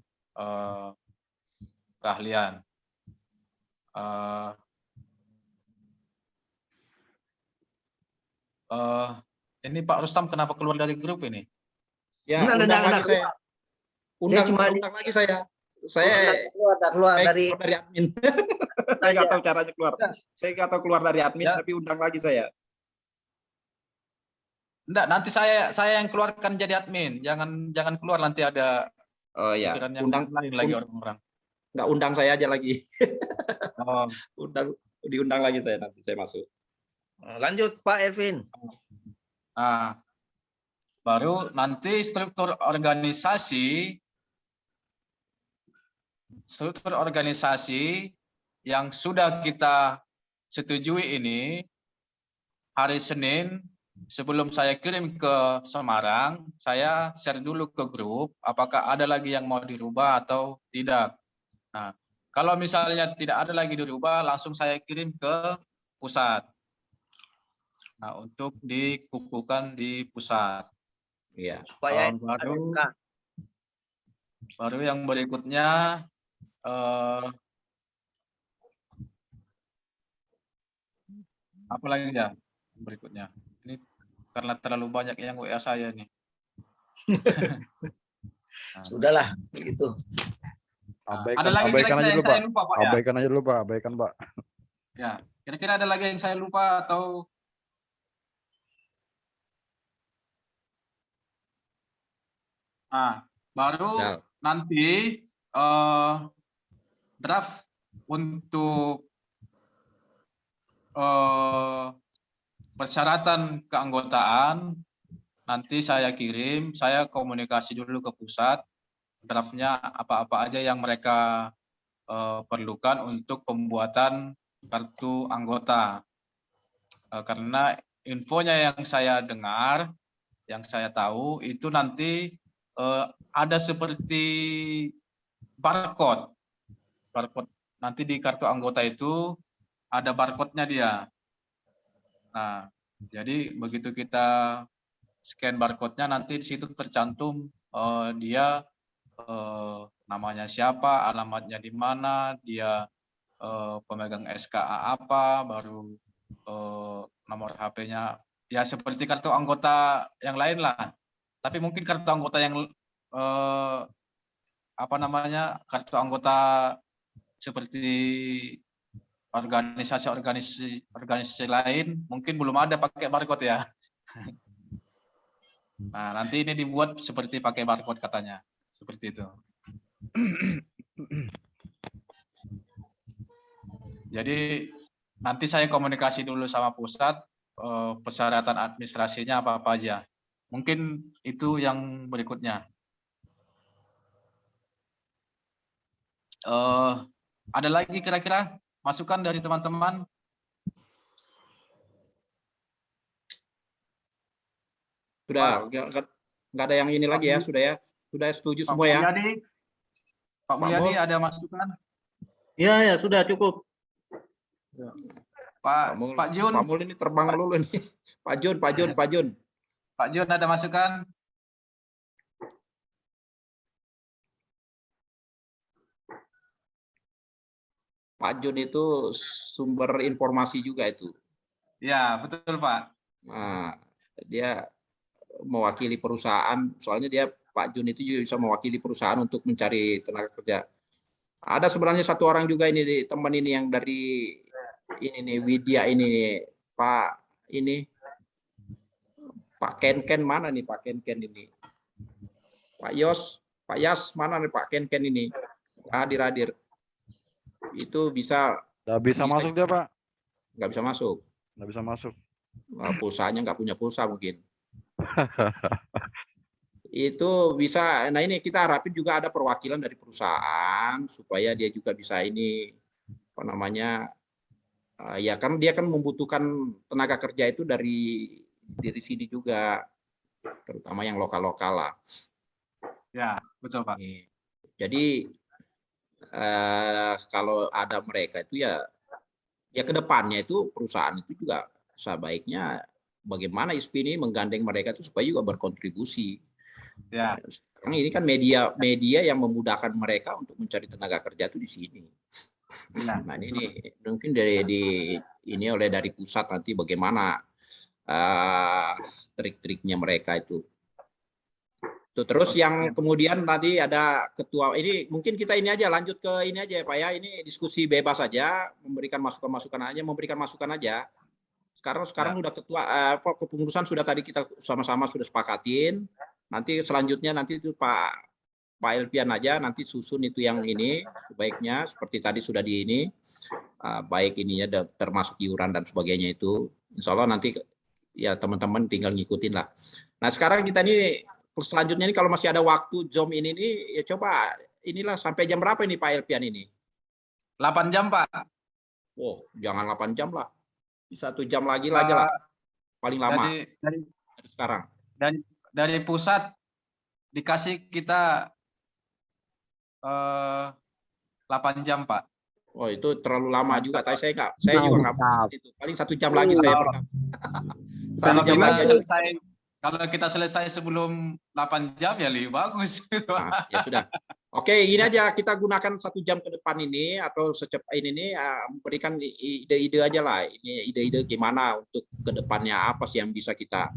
Keahlian. Ini Pak Rustam kenapa keluar dari grup ini? Ya, undang lagi saya. Saya keluar dari admin. Saya nggak tahu caranya keluar. Saya nggak tahu keluar dari admin, tapi undang lagi saya. Enggak, nanti saya yang keluarkan jadi admin. Jangan keluar, nanti ada pikiran yang lain lagi orang-orang. Nggak, undang saya aja lagi. Diundang lagi saya, nanti saya masuk. Lanjut Pak Ervin. Baru nanti struktur organisasi yang sudah kita setujui ini hari Senin sebelum saya kirim ke Semarang, saya share dulu ke grup apakah ada lagi yang mau dirubah atau tidak. Nah, kalau misalnya tidak ada lagi dirubah, langsung saya kirim ke pusat. Nah, untuk dikukuhkan di pusat. Iya. Supaya baru yang berikutnya apa lagi ya berikutnya? Ini karena terlalu banyak yang WA saya nih. Sudahlah, begitu. Ada lagi abaikan aja yang dulu, saya Pak. lupa, Pak, ya? Abaikan aja dulu, Pak. Abaikan, Pak. Ya, kira-kira ada lagi yang saya lupa atau baru nanti draft untuk persyaratan keanggotaan nanti saya kirim, saya komunikasi dulu ke pusat, draftnya apa-apa aja yang mereka perlukan untuk pembuatan kartu anggota. Karena infonya yang saya dengar, yang saya tahu itu nanti ada seperti barcode. Nanti di kartu anggota itu ada barcode-nya dia. Nah, jadi begitu kita scan barcode-nya nanti di situ tercantum dia namanya siapa, alamatnya di mana, dia pemegang SKA apa, baru nomor HP-nya ya seperti kartu anggota yang lain lah. Tapi mungkin kartu anggota yang kartu anggota seperti organisasi lain mungkin belum ada pakai barcode ya. Nah, nanti ini dibuat seperti pakai barcode katanya. Seperti itu. Jadi nanti saya komunikasi dulu sama pusat persyaratan administrasinya apa-apa aja. Mungkin itu yang berikutnya. Ada lagi kira-kira masukan dari teman-teman? Sudah, nggak ada yang ini lagi ya, sudah ya. Sudah setuju semua ya. Pak Mulyadi ada masukan? Ya, sudah cukup. Pak Jun. Pak Mul ini terbang dulu nih. Pak Jun. Pak Jun ada masukan? Pak Jun itu sumber informasi juga itu. Ya, betul Pak. Nah, dia mewakili perusahaan, soalnya Pak Jun itu juga bisa mewakili perusahaan untuk mencari tenaga kerja. Ada sebenarnya satu orang juga ini teman ini yang dari ini nih Widya ini nih, Pak Ken mana nih Pak Ken ini? Pak Yas mana nih Pak Ken ini? Hadir. Itu bisa. Nggak bisa masuk dia, Pak. Nggak bisa masuk. Nggak bisa masuk. Nah, pulsanya nggak punya pulsa mungkin. Itu bisa. Nah ini kita harapin juga ada perwakilan dari perusahaan supaya dia juga bisa ini apa namanya ya kan dia kan membutuhkan tenaga kerja itu dari sini juga, terutama yang lokal lah. Ya betul Pak. Jadi kalau ada mereka itu ya kedepannya itu perusahaan itu juga sebaiknya bagaimana ISPI ini menggandeng mereka itu supaya juga berkontribusi. Ya. Sekarang ini kan media yang memudahkan mereka untuk mencari tenaga kerja itu di sini. Nah ini mungkin dari pusat nanti bagaimana trik-triknya mereka itu. Terus yang kemudian tadi ada ketua ini mungkin kita ini aja lanjut ke ini aja ya Pak ya, ini diskusi bebas aja, memberikan masukan aja. Sekarang udah ketua kepengurusan sudah tadi kita sama-sama sudah sepakatin. Nanti selanjutnya itu Pak Elvian aja nanti susun itu yang ini sebaiknya seperti tadi sudah di ini baik ininya termasuk iuran dan sebagainya itu. Insya Allah nanti ya teman-teman tinggal ngikutin lah. Nah sekarang kita nih selanjutnya ini kalau masih ada waktu Zoom ini nih ya coba inilah sampai jam berapa ini Pak Elpian ini? 8 jam Pak. Oh jangan 8 jam lah, 1 jam lagi lah aja lah paling lama. Dari sekarang. Dari pusat dikasih kita 8 jam Pak. Oh itu terlalu lama juga. Tapi saya juga nggak itu. Paling 1 jam lagi saya berangkat. Kalau kita selesai sebelum 8 jam ya lebih bagus. Nah, ya sudah. Oke, ini aja kita gunakan 1 jam ke depan ini atau secepat ini memberikan ide-ide aja lah. Ini ide-ide gimana untuk ke depannya apa sih yang bisa kita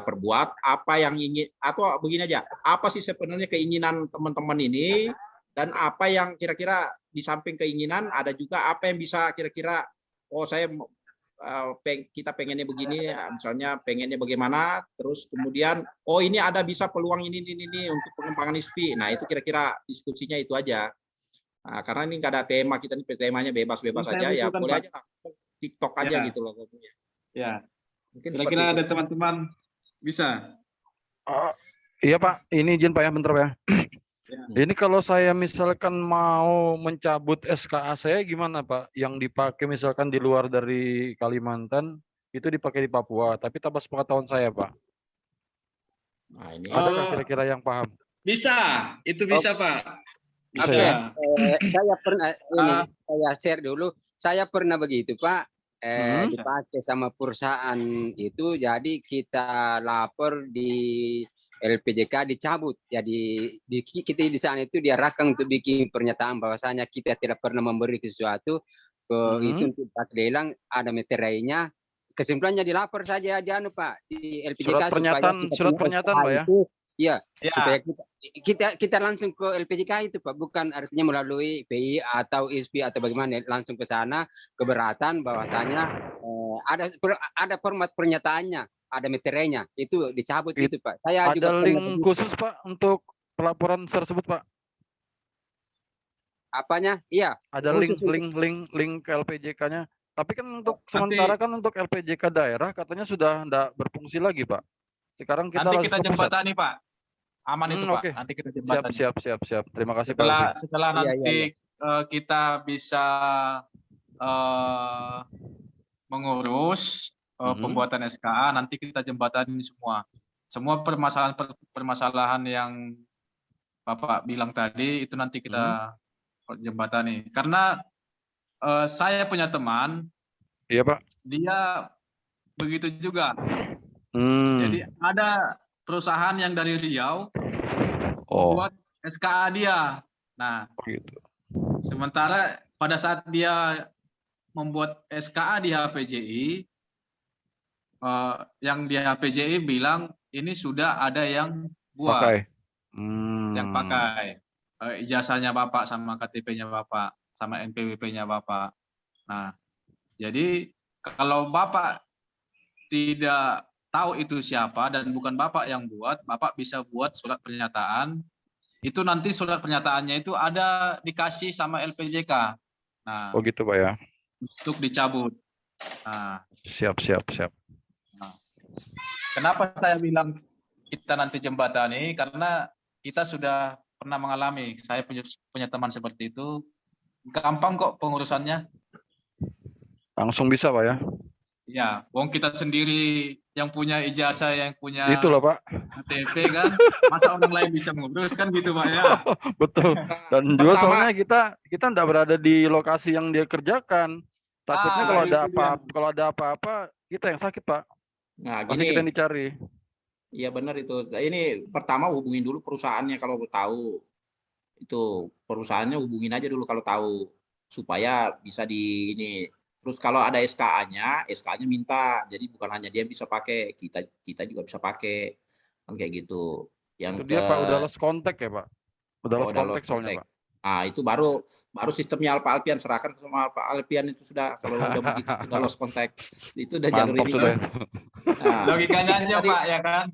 perbuat, apa yang ingin atau begini aja. Apa sih sebenarnya keinginan teman-teman ini dan apa yang kira-kira di samping keinginan ada juga apa yang bisa kira-kira kita pengennya begini, misalnya pengennya bagaimana, terus kemudian ini ada bisa peluang ini untuk pengembangan ISPI. Nah itu kira-kira diskusinya itu aja. Nah, karena ini nggak ada tema, kita ini temanya bebas-bebas aja ya boleh aja lah. TikTok aja gitu loh. Ya. Mungkin kira-kira ada teman-teman bisa. Iya Pak, ini izin Pak ya bentar ya. Ini kalau saya misalkan mau mencabut SKA saya gimana Pak? Yang dipakai misalkan di luar dari Kalimantan itu dipakai di Papua, tapi tanpa sepengetahuan saya Pak. Nah, ini ada kira-kira yang paham? Bisa, itu bisa Pak. Bisa ya? Saya pernah saya share dulu. Saya pernah begitu Pak. Dipakai sama perusahaan itu, jadi kita lapor di LPJK dicabut. Jadi kita di sana itu diarahkan untuk bikin pernyataan bahwasanya kita tidak pernah memberi sesuatu itu untuk lelang, ada meterainya. Kesimpulannya dilapor saja di Pak di LPJK surat pernyataan Pak ya. Iya, supaya kita langsung ke LPJK itu Pak, bukan artinya melalui PI atau ISPI atau bagaimana, langsung ke sana keberatan bahwasanya ada format pernyataannya, ada meterainya, itu dicabut gitu Pak. Saya ada juga link khusus Pak untuk pelaporan tersebut Pak. Apanya? Iya. Ada link ke LPJK-nya. Tapi kan untuk sementara kan untuk LPJK daerah katanya sudah tidak berfungsi lagi Pak. Sekarang nanti kita jembatani Pak. Aman itu Pak. Okay. Nanti kita jembatani. Siap. Terima kasih Pak. Setelah nanti kita bisa mengurus pembuatan SKA, nanti kita jembatani semua permasalahan yang Bapak bilang tadi itu nanti kita jembatani. Karena saya punya teman, iya Pak, dia begitu juga. Jadi ada perusahaan yang dari Riau buat SKA dia. Nah, sementara pada saat dia membuat SKA di HPJI, yang di HPJI bilang ini sudah ada yang buat, yang pakai ijazahnya Bapak sama KTP-nya Bapak sama NPWP-nya Bapak. Nah, jadi kalau Bapak tidak tahu itu siapa dan bukan Bapak yang buat, Bapak bisa buat surat pernyataan. Itu nanti surat pernyataannya itu ada dikasih sama LPJK. Nah, gitu Pak ya. Untuk dicabut. Nah, siap. Nah, kenapa saya bilang kita nanti jembatani? Karena kita sudah pernah mengalami. Saya punya teman seperti itu. Gampang kok pengurusannya. Langsung bisa Pak ya. Ya, wong kita sendiri yang punya ijazah, yang punya itulah Pak KTP kan, masa orang lain bisa mengurus kan gitu Pak ya. Betul. Dan juga soalnya kita tidak berada di lokasi yang dia kerjakan. Takutnya kalau ada apa-apa kita yang sakit Pak. Nah, pasti kita yang dicari. Iya benar itu. Ini pertama hubungin dulu perusahaannya kalau tahu. Itu perusahaannya hubungin aja dulu kalau tahu supaya bisa ini. Terus kalau ada SKA-nya minta. Jadi bukan hanya dia bisa pakai, kita juga bisa pakai. Kan kayak gitu. Yang itu dia Pak udah lost contact ya Pak. Udah lost contact soalnya Pak. Nah, itu baru sistemnya Alfa Alpian, serahkan sama Alfa Alpian itu sudah kalau udah begitu udah lost contact. Itu udah jalur ini. Nah, logikanya aja Pak ya kan.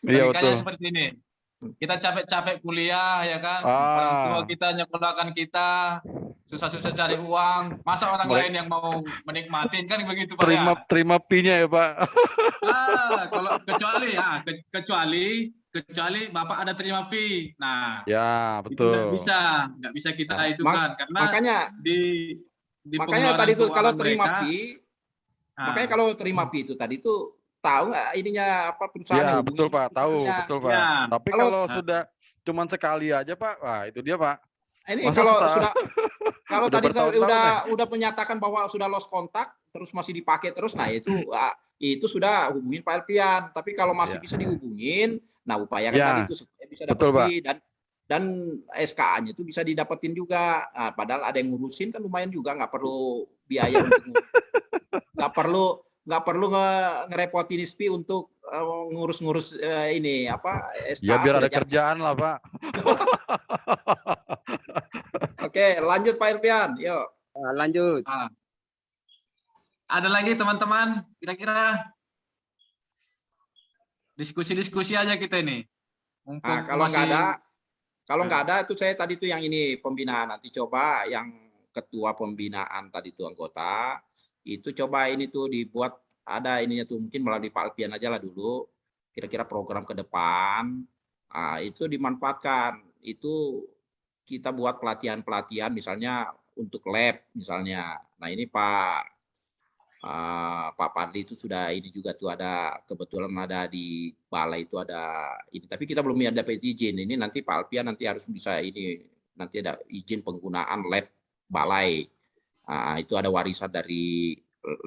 Iya, logikanya seperti ini. Kita capek-capek kuliah ya kan. Orang tua kita nyekolahkan kita susah-susah cari uang, masa orang lain yang mau menikmatin, kan begitu Pak ya? Terima fee-nya ya Pak. Kalau kecuali Bapak ada terima fee. Nah, ya itu nggak betul. bisa kita itu kan, karena makanya tadi itu kalau terima fee, makanya kalau terima fee itu tadi itu tahu nggak ininya apa perusahaan? Ya betul Pak, tahu betul Pak. Ya. Tapi kalau sudah cuman sekali aja Pak, wah itu dia Pak. Ini Masa kalau tadi udah menyatakan bahwa sudah lost kontak, terus masih dipakai terus, nah itu sudah hubungin Pak Elpian. Tapi kalau masih bisa dihubungin, nah upayakan tadi itu supaya bisa dapat dan SKA-nya itu bisa didapetin juga. Nah, padahal ada yang ngurusin kan lumayan juga, nggak perlu biaya untuk nggak perlu ngerepotin ISPI untuk ngurus-ngurus ini apa SKA. Ya biar ada kerjaan lah Pak. Oke, lanjut Pak Elpian, yuk. Lanjut. Ada lagi teman-teman, kira-kira diskusi-diskusi aja kita ini. Kalau nggak ada itu saya tadi itu yang ini pembinaan, nanti coba yang ketua pembinaan tadi itu anggota itu coba ini tuh dibuat ada ininya tuh, mungkin melalui Pak Alpian aja lah dulu, kira-kira program ke depan itu dimanfaatkan, itu kita buat pelatihan misalnya untuk lab misalnya. Nah ini Pak Padli itu sudah ini juga tuh, ada kebetulan ada di balai itu ada ini, tapi kita belum dapat izin. Ini nanti Pak Alpian nanti harus bisa ini, nanti ada izin penggunaan lab balai. Itu ada warisan dari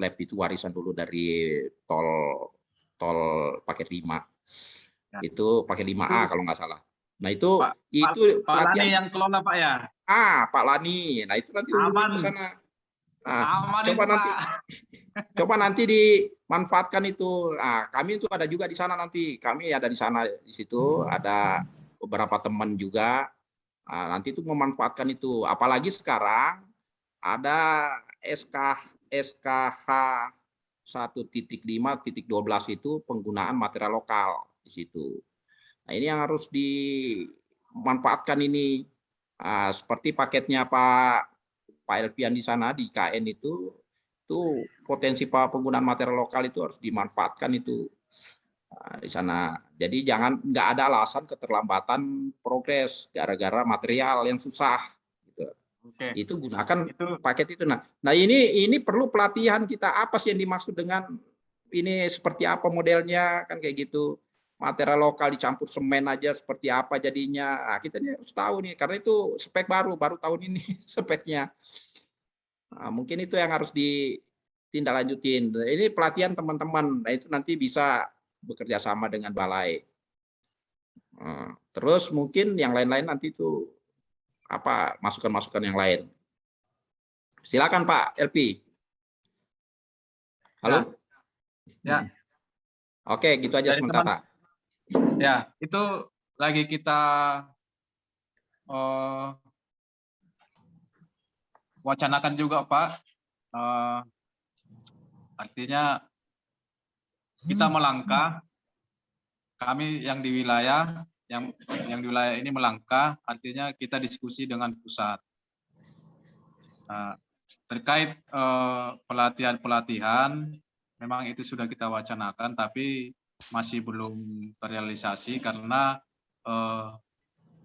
lab, itu warisan dulu dari tol paket 5. Itu paket 5A kalau nggak salah. Nah itu Pak Lani yang kelola Pak ya. Pak Lani. Nah itu nanti di sana. Coba nanti dimanfaatkan itu. Kami itu ada juga di sana nanti. Kami ada di sana, di situ ada beberapa teman juga. Nanti itu memanfaatkan itu. Apalagi sekarang ada SKH 1.5.12 itu penggunaan material lokal di situ. Nah ini yang harus dimanfaatkan ini. Seperti paketnya Pak Elpian di sana di KN itu potensi penggunaan material lokal itu harus dimanfaatkan itu di sana. Jadi nggak ada alasan keterlambatan progres gara-gara material yang susah. Gitu. Itu gunakan paket itu. Nah ini perlu pelatihan kita, apa sih yang dimaksud dengan ini, seperti apa modelnya kan kayak gitu. Material lokal dicampur semen aja seperti apa jadinya. Nah, kita harus tahu nih, karena itu spek baru tahun ini speknya. Mungkin itu yang harus ditindaklanjutin. Ini pelatihan teman-teman. Nah, itu nanti bisa bekerja sama dengan balai. Terus mungkin yang lain-lain nanti itu apa masukan-masukan yang lain. Silakan Pak LP. Halo? Ya. Oke, gitu aja sementara. Ya, itu lagi kita wacanakan juga Pak. Artinya kita melangkah, kami yang di wilayah, yang di wilayah ini melangkah, artinya kita diskusi dengan pusat. Terkait pelatihan, memang itu sudah kita wacanakan, tapi masih belum terrealisasi karena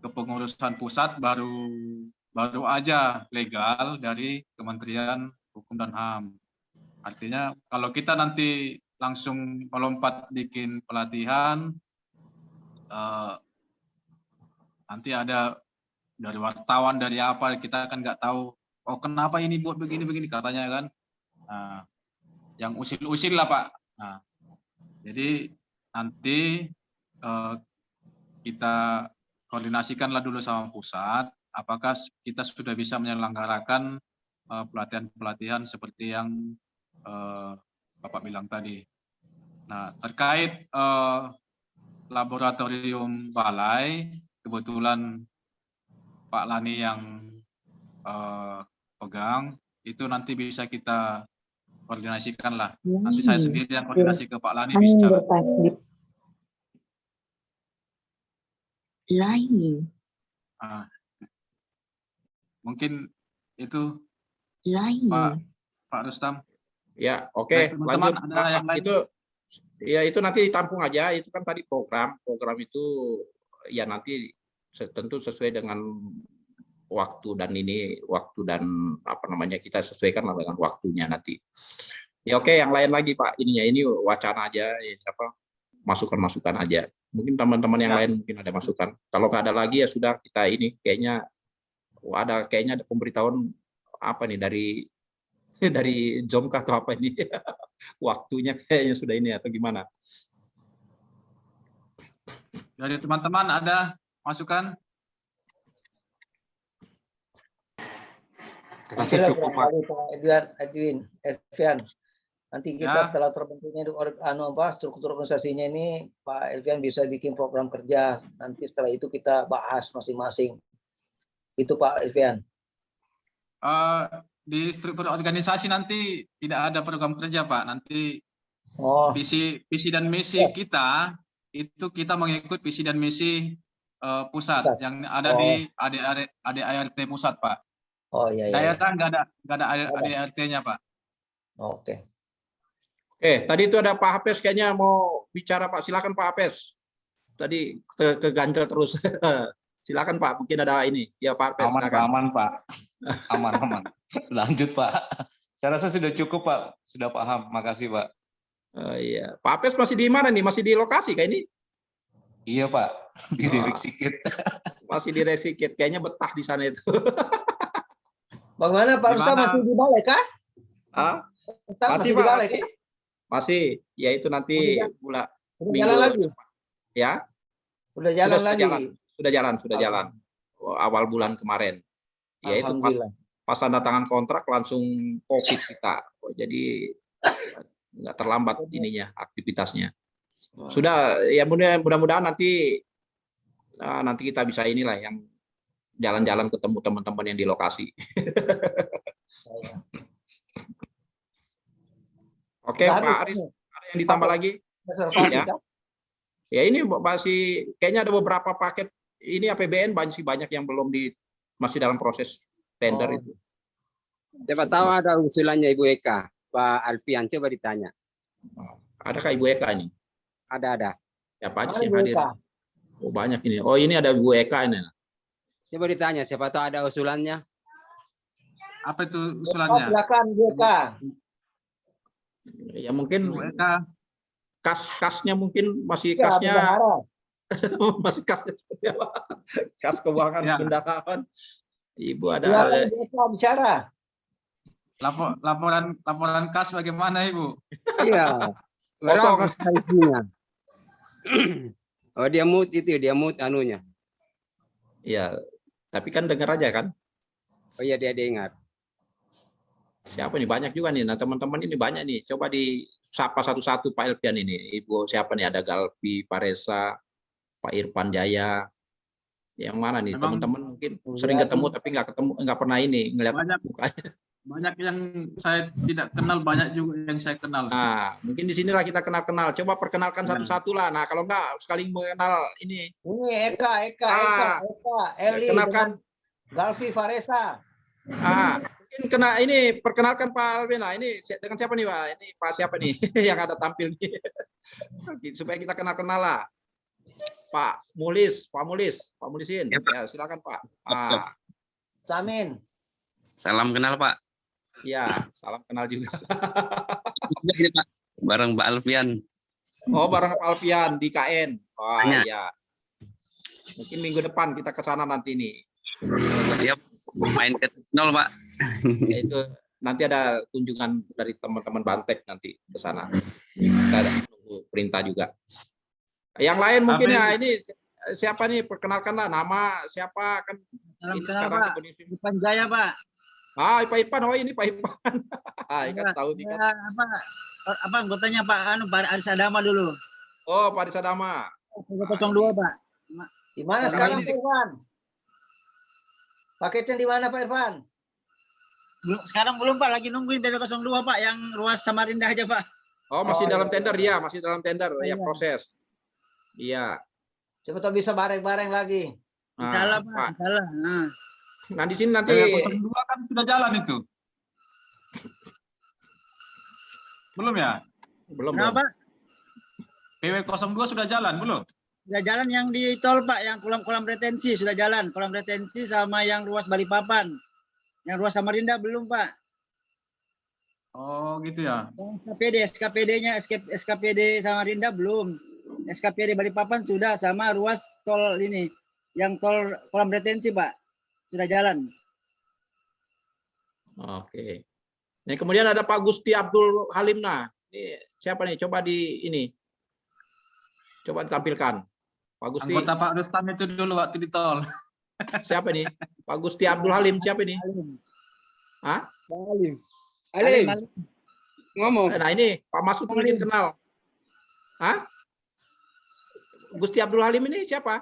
kepengurusan pusat baru aja legal dari Kementerian Hukum dan HAM. Artinya kalau kita nanti langsung melompat bikin pelatihan, nanti ada dari wartawan, dari apa, kita kan nggak tahu, oh kenapa ini buat begini-begini katanya kan. Yang usil-usil lah Pak. Jadi nanti kita koordinasikanlah dulu sama pusat, apakah kita sudah bisa menyelenggarakan pelatihan-pelatihan seperti yang Bapak bilang tadi. Nah, terkait laboratorium balai, kebetulan Pak Lani yang pegang, itu nanti bisa kita koordinasikan lah. Nanti saya sendiri yang koordinasi ke Pak Lani bisa. Mungkin Itu Iya. Pak Rustam. Ya, oke. Teman-teman Lanjut. ada yang lain? Itu ya itu nanti ditampung aja. Itu kan tadi program itu ya nanti tentu sesuai dengan waktu dan apa namanya kita sesuaikan dengan waktunya nanti. Ya oke, yang lain lagi Pak, ini wacana aja, apa masukan-masukan aja. Mungkin teman-teman yang lain mungkin ada masukan. Kalau nggak ada lagi ya sudah kita ini kayaknya ada pemberitahuan apa nih dari Jomka atau apa ini waktunya kayaknya sudah ini atau gimana? Dari teman-teman ada masukan? Terima cukup Pak Elvian. Nanti kita setelah terbentuknya struktur organisasinya ini, Pak Elvian bisa bikin program kerja. Nanti setelah itu kita bahas masing-masing. Itu Pak Elvian. Di struktur organisasi nanti tidak ada program kerja Pak. Nanti visi dan misi kita itu kita mengikut visi dan misi pusat yang ada di ADART pusat Pak. Oh iya. Daerah nggak ada ADART-nya Pak. Oke. Tadi itu ada Pak Hapes kayaknya mau bicara Pak. Silakan Pak Hapes. Tadi keganjel terus. Silakan Pak. Mungkin ada ini. Ya Pak Hapes. Aman Pak. Aman. Lanjut Pak. Saya rasa sudah cukup Pak. Sudah paham. Makasih Pak. Iya. Pak Hapes masih di mana nih? Masih di lokasi kayak ini? Iya Pak. Di Ririk Sikit. Masih di Ririk Sikit. Kayaknya betah di sana itu. Bagaimana Pak Rustam masih di balai kah? Masih Pak. Balai, kan? Masih. Ya itu nanti jalan lagi. Ya. Sudah jalan lagi. Sudah jalan. Awal bulan kemarin. Ya itu pas tanda tangan kontrak langsung COVID kita. Jadi nggak terlambat ininya aktivitasnya. Sudah ya mudah-mudahan nanti kita bisa inilah yang jalan-jalan ketemu teman-teman yang di lokasi. Oke, Pak Aris, ada yang ditambah lagi? Ya ini masih kayaknya ada beberapa paket ini APBN banyak yang belum masih dalam proses tender itu. Siapa tahu ada usulannya Ibu Eka, Pak Alfian, coba ditanya. Adakah Ibu Eka ini? Ada. Siapa aja yang hadir? Oh banyak ini. Oh ini ada Ibu Eka ini. Coba ditanya, siapa tahu ada usulannya. Apa itu usulannya? Silakan Bu Eka. Ya mungkin Bu Eka. Kasnya mungkin masih kasnya masih kasnya seperti apa? Kas keuangan pendataan. Ibu ada bicara. Laporan kas bagaimana Ibu? Iya. Berapa isinya? Oh dia mute anunya. Iya. Tapi kan dengar aja kan? Oh iya dia ingat. Siapa nih? Banyak juga nih. Nah teman-teman ini banyak nih. Coba disapa satu-satu Pak Elvian ini. Ibu siapa nih? Ada Galpi, Pak Reza, Pak Irfan Jaya. Yang mana nih? Teman-teman mungkin sering ketemu tapi nggak pernah ini ngeliat mukanya. Banyak yang saya tidak kenal, banyak juga yang saya kenal. Nah, mungkin di sinilah kita kenal-kenal. Coba perkenalkan satu-satu lah. Nah, kalau enggak saling mengenal ini. Ini Eka, Eli, kenalkan Galvi Faresa. Mungkin kena ini perkenalkan Pak Alvina. Ini dengan siapa nih Pak? Ini Pak siapa nih yang ada tampil nih? Supaya kita kenal-kenal lah. Pak Mulisin. Ya, silakan Pak. Samin. Salam kenal Pak. Ya, salam kenal juga. Bareng Pak Alfian. Oh, bareng Pak Alfian di KN. Oh iya. Mungkin minggu depan kita ke sana nanti nih. Siap, main ke 0 Pak. Ya, itu nanti ada kunjungan dari teman-teman Bantek nanti ke sana. Kita ada nunggu perintah juga. Yang lain mungkin ya ini siapa nih? Perkenalkanlah nama siapa kan. Salam kenal Pak. Irfan Jaya Pak. Pak Ipan, oh ini Pak Ipan. Kan tahu nih kan. Apa anggotanya Pak Pak Aris Adama dulu. Oh, Pak Aris Adama. 02 Pak. Di mana sekarang Pak Irfan? Paketnya di mana Pak Irfan? Sekarang belum Pak, lagi nungguin PB02 Pak yang ruas Samarinda aja Pak. Oh, masih dalam tender ya, masih dalam tender ya proses. Iya. Coba tahu bisa bareng-bareng lagi. Insyaallah Pak, insyaallah. Nah di sini nanti PW 02 kan sudah jalan itu. Belum ya? Belum. Kenapa? belum. Pak? PW 02 sudah jalan belum? Sudah jalan yang di tol Pak, yang kolam-kolam retensi sudah jalan. Kolam retensi sama yang ruas Balikpapan. Yang ruas Samarinda belum Pak. Oh gitu ya. SKPD-nya SKPD Samarinda belum. SKPD Balikpapan sudah, sama ruas tol ini. Yang tol kolam retensi Pak. Sudah jalan. Oke. Nah, kemudian ada Pak Gusti Abdul Halim. Nah, ini siapa nih? Coba coba ditampilkan. Pak Gusti. Anggota Pak Rustam itu dulu waktu di tol. Siapa nih? Pak Gusti Abdul Halim siapa nih? Hah? Halim. Ngomong. Nah, ini Pak Masud mungkin kenal. Hah? Gusti Abdul Halim ini siapa?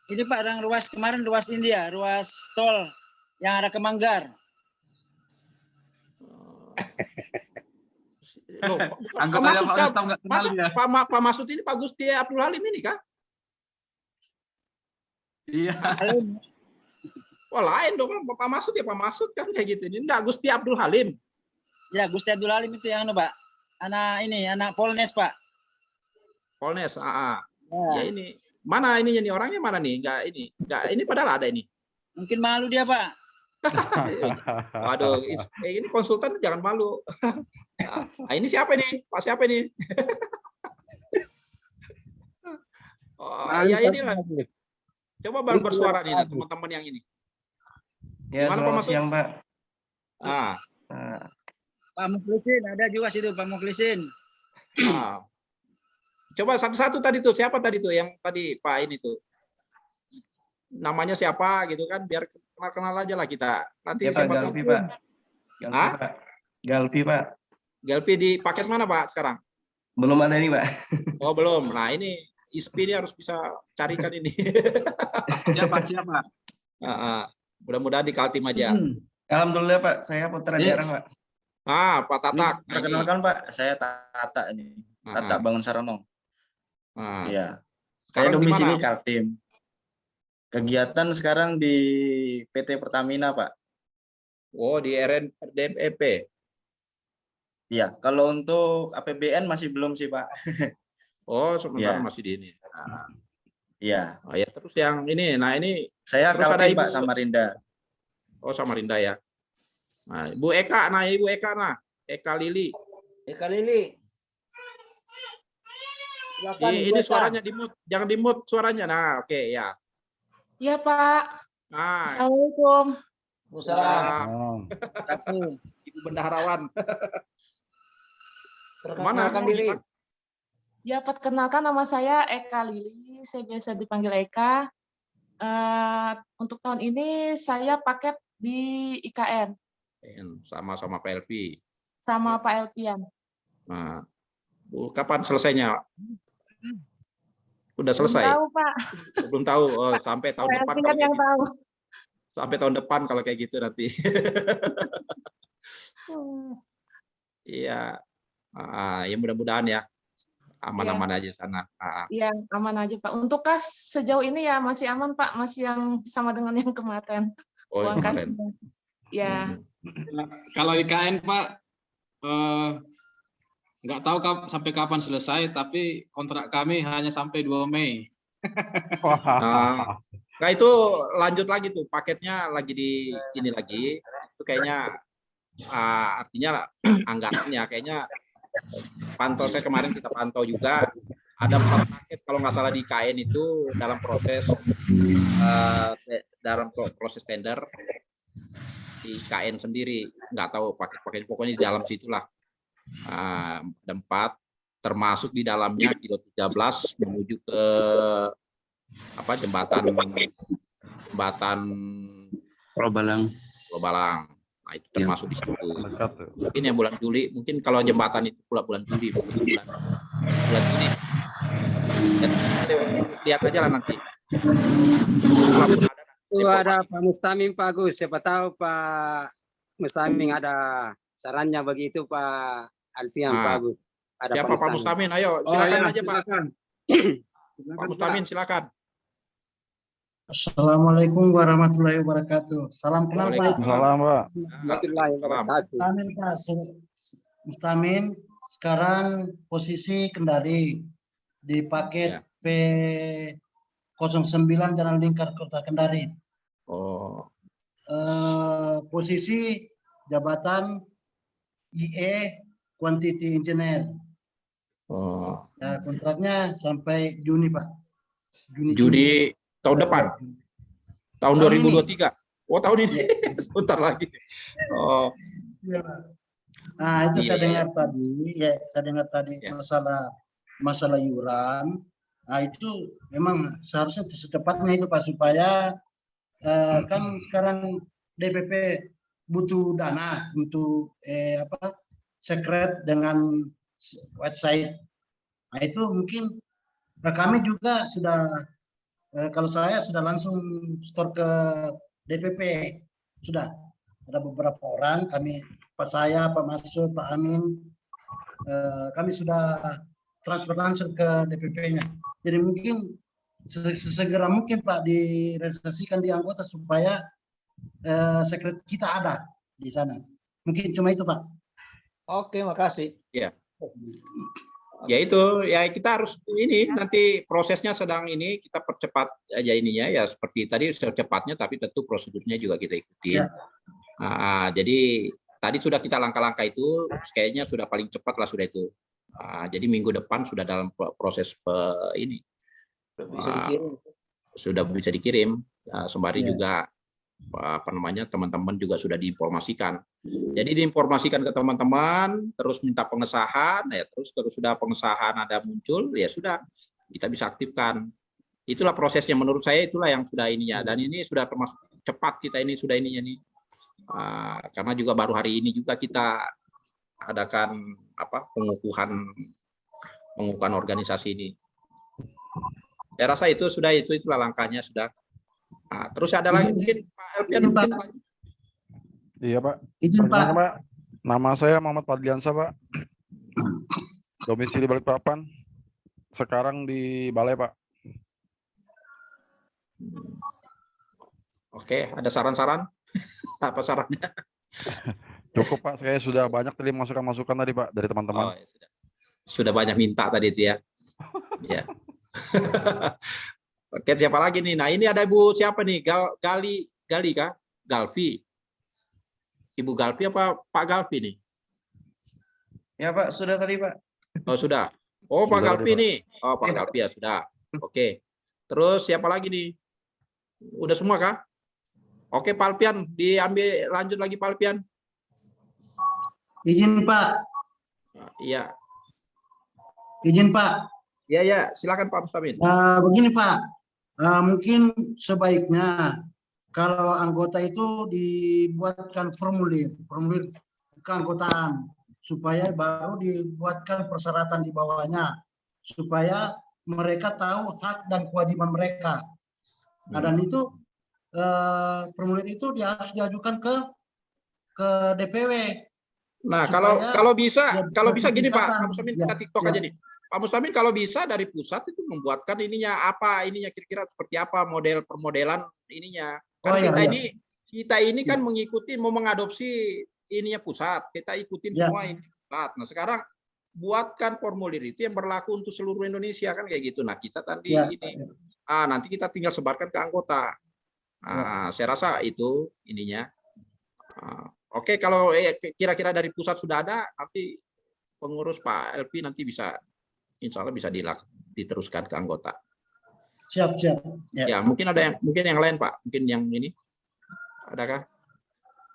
Ini Pak, yang ruas kemarin, ruas India, ruas tol yang ada ke Manggar. Loh, Pak Rustam nggak kenal dia. Pak Masud ini Pak Gusti Abdul Halim ini kah? Iya. Wah lain dong, Pak Masud ya Pak Masud kan kayak gitu. Ini enggak Gusti Abdul Halim. Ya, Gusti Abdul Halim itu yang Pak. Anak Polnes Pak. Polnes, Ya. Ya ini. Mana ininya nih, orangnya mana nih? Enggak ini padahal ada ini. Mungkin malu dia Pak. Waduh, ini konsultan jangan malu. Nah, ini siapa nih? Pak siapa nih? Oh, ya inilah. Coba bersuara nih teman-teman yang ini. Ya, Gimana Pak Masud? siang, Pak. Pak Mukhlisin ada juga situ, Pak Mukhlisin. Coba satu-satu tadi tuh, siapa tadi tuh yang tadi Pak ini tuh? Namanya siapa gitu kan, biar kenal aja lah kita. Nanti Ya, Pak, siapa Galpi, tahu. Pak. Galpi, Pak. Galpi di paket mana Pak sekarang? Belum ada nih, Pak. Oh belum. Nah ini ISPI ini harus bisa carikan ini. Siapa? Mudah-mudahan di Kaltim aja. Alhamdulillah Pak, saya putra jarang Pak. Pak Tatak. Perkenalkan Pak, saya Tata ini. Tata Bangun Sarono. Iya. Saya domisili Kaltim. Kegiatan sekarang di PT Pertamina, Pak. Oh, di RDMP. Iya, kalau untuk APBN masih belum sih, Pak. Oh, sementara masih di ini. Iya. Oh ya, terus yang ini, nah ini saya Kaltim Pak, Samarinda. Oh, Samarinda ya. Nah, Ibu Eka, Eka Lili. Eka Lili. Ini suaranya di-mute, jangan di-mute suaranya. Nah, oke ya. Iya, Pak. Assalamualaikum. Waalaikumsalam. Ibu Bendaharawan. Perkenalkan diri. Ya, perkenalkan nama saya Eka Lili. Saya biasa dipanggil Eka. Untuk tahun ini saya paket di IKN. Sama-sama Pak Elvi. Sama Pak Elvian. Nah, Bu, kapan selesainya? Udah selesai? Belum tahu, Pak. Belum tahu. Oh, sampai tahun depan. Kalau yang gitu. tahu. Sampai tahun depan kalau kayak gitu nanti. Iya. Ya mudah-mudahan ya. Aman-aman aja sana. Iya, aman aja Pak. Untuk kas sejauh ini ya masih aman Pak, masih yang sama dengan yang kemarin. Oh, yang kemarin. Ya. Kalau IKN Pak, nggak tahu sampai kapan selesai, tapi kontrak kami hanya sampai 2 Mei. Nah itu lanjut lagi tuh, paketnya lagi di ini lagi. Itu kayaknya artinya anggarannya kayaknya pantau saya kemarin kita pantau juga ada 4 paket kalau nggak salah di KN itu dalam proses tender di KN sendiri, nggak tahu paket-paket pokoknya di dalam situlah. Ada 4 termasuk di dalamnya kilo 13 menuju ke jembatan Probalang. Nah itu termasuk di situ. Mungkin yang bulan Juli, mungkin kalau jembatan itu bulan Juli, bulan Juli. Lihat aja lah nanti. Ada Pak Mustamim, Pak Gus. Siapa tahu Pak Mustamim ada sarannya begitu Pak Alfian, Pak Gus. Ada siapa Pak Mustamim? Ayo silakan aja Pak. Pak Mustamim silakan. Assalamualaikum warahmatullahi wabarakatuh. Salam kenal Pak. Salam Pak. Mustamin Pak. Mustamin sekarang posisi Kendari di paket P09 Jalan Lingkar Kota Kendari. Posisi jabatan IE Quantity Engineer. Ya, kontraknya sampai Juni Pak. Juni tahun depan. Tahun 2023. Oh, tahun ini. Sebentar lagi. Oh. Nah, itu saya dengar tadi, masalah iuran. Nah, itu memang seharusnya secepatnya itu Pak, supaya kan sekarang DPP butuh dana untuk secret dengan website. Nah, itu mungkin kami juga sudah, kalau saya sudah langsung store ke DPP, sudah ada beberapa orang, Pak saya, Pak Masud, Pak Amin, kami sudah transfer langsung ke DPP-nya. Jadi mungkin sesegera mungkin Pak direalisasikan di anggota supaya sekret kita ada di sana. Mungkin cuma itu Pak. Oke, makasih. Ya. Ya itu, ya kita harus ini nanti prosesnya sedang ini kita percepat aja ininya ya seperti tadi secepatnya, tapi tentu prosedurnya juga kita ikuti. Jadi tadi sudah kita langkah-langkah itu, kayaknya sudah paling cepat lah sudah itu. Jadi minggu depan sudah dalam proses ini. Sudah bisa dikirim. Sembari juga teman-teman juga sudah diinformasikan. Jadi diinformasikan ke teman-teman, terus minta pengesahan, ya terus sudah pengesahan ada muncul, ya sudah kita bisa aktifkan. Itulah prosesnya menurut saya, itulah yang sudah ininya. Dan ini sudah termasuk cepat kita ini sudah ininya nih. Karena juga baru hari ini juga kita adakan pengukuhan organisasi ini. Saya rasa itu sudah itulah langkahnya sudah. Terus ada lagi mungkin Pak Elpian mungkin. Iya Pak. Izin Pak. Nama saya Muhammad Fadliansa Pak. Domisili Balikpapan. Sekarang di Balai Pak. Oke, ada saran-saran? Apa sarannya? Cukup Pak, saya sudah banyak tadi masukan-masukan tadi Pak dari teman-teman. Oh, ya sudah banyak minta tadi itu ya. Ya. Oke, siapa lagi nih? Nah, ini ada Ibu siapa nih? Gali kah? Galvi. Ibu Galvi apa Pak Galvi nih? Ya Pak, sudah tadi Pak. Oh, sudah. Oh, Pak Galvi nih. Oh, Pak Galvi ya sudah. Oke. Terus siapa lagi nih? Udah semua kah? Oke, Pak Alpian, diambil lanjut lagi Pak Alpian. Izin Pak. Iya. Izin Pak. Iya, silakan Pak Mustamin. Begini Pak, mungkin sebaiknya kalau anggota itu dibuatkan formulir keanggotaan, supaya baru dibuatkan persyaratan di bawahnya, supaya mereka tahu hak dan kewajiban mereka. Nah, dan itu formulir itu harus diajukan ke DPW. Nah, kalau bisa gini Pak Mustamin, kita TikTok aja nih. Pak Mustamin kalau bisa dari pusat itu membuatkan ininya kira-kira seperti apa permodelan ininya. Karena kita ini kan mengikuti mau mengadopsi ininya pusat, kita ikutin semua ini pusat. Nah, sekarang buatkan formulir itu yang berlaku untuk seluruh Indonesia kan kayak gitu. Nah, kita tadi ini nanti kita tinggal sebarkan ke anggota. Saya rasa itu ininya. Oke, kalau kira-kira dari pusat sudah ada, nanti pengurus Pak LP nanti bisa, insya Allah bisa diteruskan ke anggota. Siap. Ya, mungkin yang lain Pak, mungkin yang ini, adakah?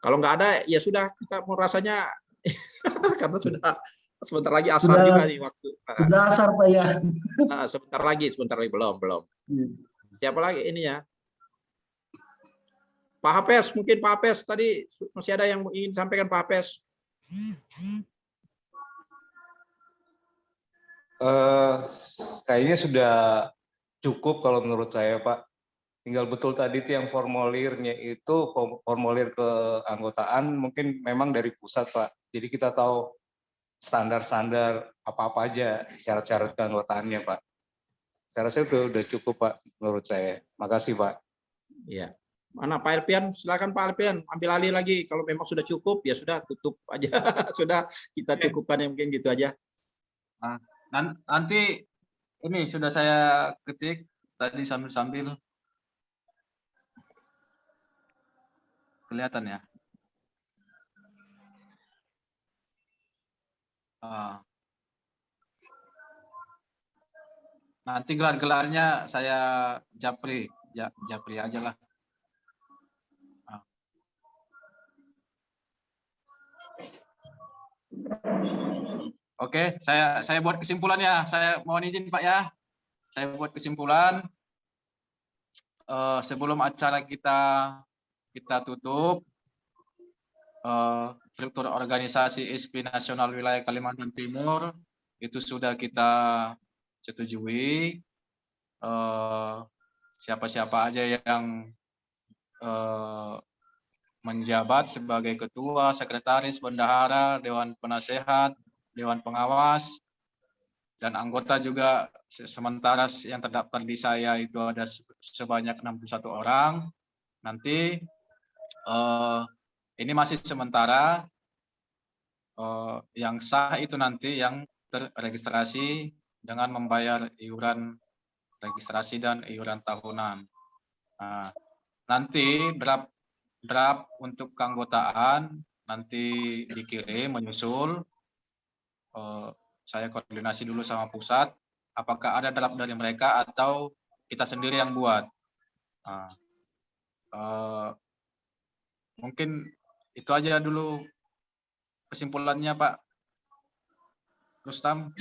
Kalau nggak ada, ya sudah kita rasanya karena sudah sebentar lagi asar juga nih waktu. Sudah asar Pak ya. Sebentar lagi belum. Siapa lagi ini ya? Pak Hapes, mungkin Pak Hapes tadi masih ada yang ingin sampaikan Pak Hapes. Kayaknya sudah cukup kalau menurut saya Pak. Tinggal betul tadi yang formulirnya itu formulir keanggotaan mungkin memang dari pusat Pak. Jadi kita tahu standar-standar apa-apa aja syarat-syarat keanggotaannya Pak. Saya rasa itu udah cukup Pak menurut saya. Makasih Pak. Iya. Mana Pak Alfian? Silakan Pak Alfian, ambil alih lagi. Kalau memang sudah cukup, ya sudah tutup aja. Sudah kita cukupkan yang mungkin gitu aja. Nanti ini sudah saya ketik tadi sambil-sambil. Kelihatan ya. Nanti gelar-gelarnya saya japri aja lah. Oke, saya buat kesimpulannya. Saya mohon izin Pak ya. Saya buat kesimpulan. Sebelum acara kita tutup, struktur organisasi ISPI Nasional Wilayah Kalimantan Timur itu sudah kita setujui. Siapa-siapa aja yang menjabat sebagai ketua, sekretaris, bendahara, dewan penasehat, dewan pengawas, dan anggota juga sementara yang terdaftar di saya itu ada sebanyak 61 orang. Nanti ini masih sementara, yang sah itu nanti yang terregistrasi dengan membayar iuran registrasi dan iuran tahunan. Nah, nanti draft untuk keanggotaan nanti dikirim menyusul. Saya koordinasi dulu sama pusat, apakah ada draft dari mereka atau kita sendiri yang buat. Mungkin itu aja dulu kesimpulannya Pak Rustam.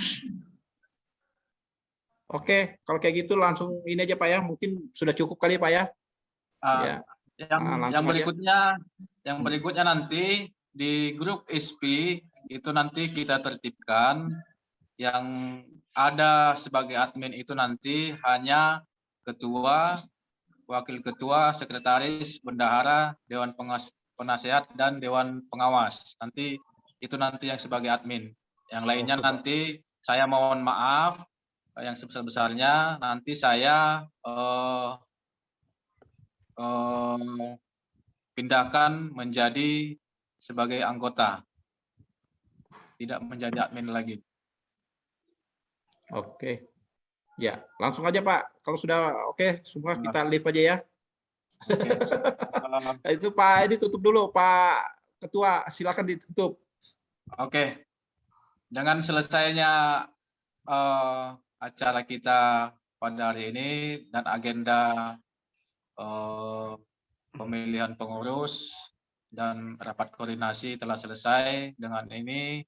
Oke, kalau kayak gitu langsung ini aja Pak ya, mungkin sudah cukup kali Pak ya. Yang berikutnya nanti di grup ISPI itu nanti kita tertibkan yang ada sebagai admin itu nanti hanya ketua, wakil ketua, sekretaris, bendahara, dewan penasehat dan dewan pengawas. Nanti itu nanti yang sebagai admin. Yang lainnya nanti saya mohon maaf yang sebesar-besarnya, nanti saya pindahkan menjadi sebagai anggota, tidak menjadi admin lagi. Oke, ya langsung aja Pak. Kalau sudah oke, semua kita leave aja ya. Itu Pak, ini tutup dulu Pak Ketua, silakan ditutup. Oke, dengan selesainya acara kita pada hari ini dan agenda pemilihan pengurus dan rapat koordinasi telah selesai. Dengan ini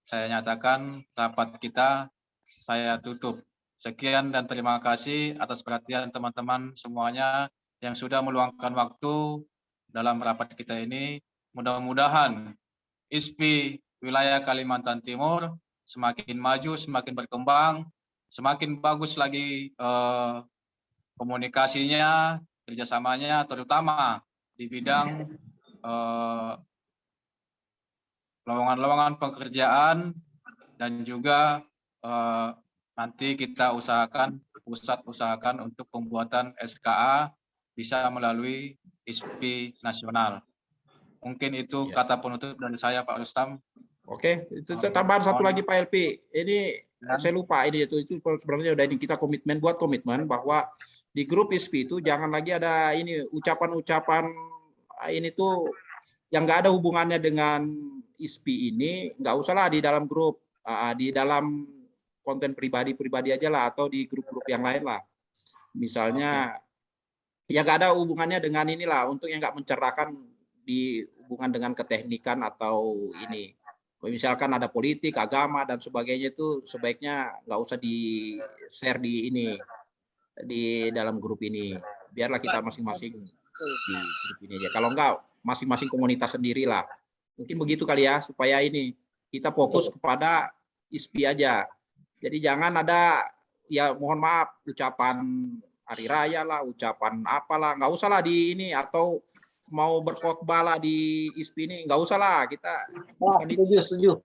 saya nyatakan rapat kita saya tutup. Sekian dan terima kasih atas perhatian teman-teman semuanya yang sudah meluangkan waktu dalam rapat kita ini. Mudah-mudahan ISPI wilayah Kalimantan Timur semakin maju, semakin berkembang, semakin bagus lagi komunikasinya, kerjasamanya, terutama di bidang lowongan-lowongan pekerjaan, dan juga nanti kita pusat usahakan untuk pembuatan SKA bisa melalui ISPI nasional. Mungkin itu kata penutup dari saya Pak Rustam. Oke, itu tambahan satu lagi Pak LP. Ini saya lupa ini itu sebenarnya udah ini kita buat komitmen bahwa di grup ISPI itu jangan lagi ada ini ucapan-ucapan ini tuh yang nggak ada hubungannya dengan ISPI ini, nggak usahlah di dalam grup, di dalam konten pribadi aja lah, atau di grup-grup yang lain lah. Misalnya ya nggak ada hubungannya dengan inilah, untuk yang nggak mencerahkan di hubungan dengan keteknikan atau ini. Misalkan ada politik, agama dan sebagainya, itu sebaiknya nggak usah di-share di ini, di dalam grup ini. Biarlah kita masing-masing di grup ini aja. Kalau enggak, masing-masing komunitas sendirilah. Mungkin begitu kali ya, supaya ini kita fokus kepada ISPI aja. Jadi jangan ada, ya mohon maaf, ucapan hari raya lah, ucapan apalah, nggak usah lah di ini, atau mau berkhotbah lah di ISPI ini, nggak usah lah kita. Setuju.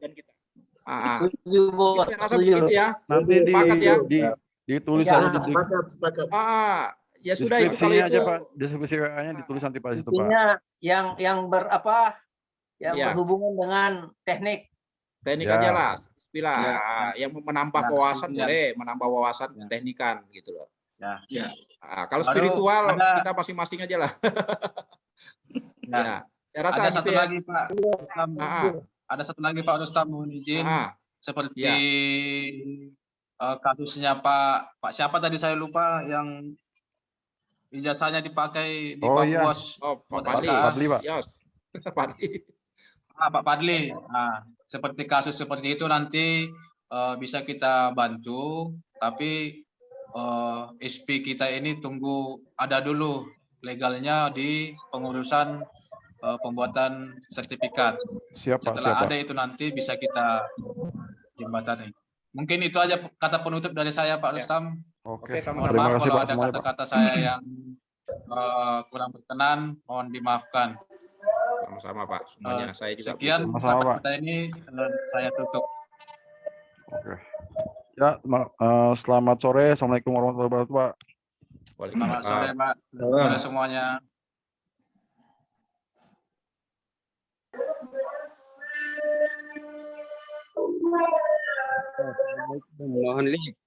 Setuju ya. Nanti ditulis aja di sepakat. Ya sudah itu kalau Deskripsinya itu. aja Pak, deskripsi WA-nya ditulis nanti Pak situ Pak. Intinya yang Ya. berhubungan dengan teknik. Teknik Ya. aja lah. Bila Ya. yang menambah Ya, wawasan ya. boleh, menambah wawasan Ya. teknikan gitu loh. Ya. Nah, kalau Baru spiritual ada- kita masing-masing aja lah. Ya. Saya rasa Ada gitu satu ya. lagi Pak Rustam. Ada satu lagi Pak Rustam mohon izin. Seperti kasusnya Pak siapa tadi saya lupa yang ijazahnya dipakai di Oh, iya. Bos. Oh, Pak buat Padli. SKA. Padli, Pak. Yes. Padli. Pak Padli. Nah, seperti kasus seperti itu nanti bisa kita bantu, tapi SP kita ini tunggu ada dulu legalnya di pengurusan pembuatan sertifikat. Siap, Pak. Setelah Siap, Pak. ada itu nanti bisa kita jembatani. Mungkin itu aja kata penutup dari saya Pak Rustam. Oke, sama-sama. terima Maaf kasih kalau Pak ada semuanya Pak. kata-kata saya yang kurang berkenan, mohon dimaafkan. Sama-sama Pak. Semuanya saya juga. Sekian Sama-sama, Pak. kata-kata ini saya tutup. Oke. Ya, selamat sore. Assalamualaikum warahmatullahi wabarakatuh Pak. Selamat sore Pak. Selamat sore semuanya. Mohon lift.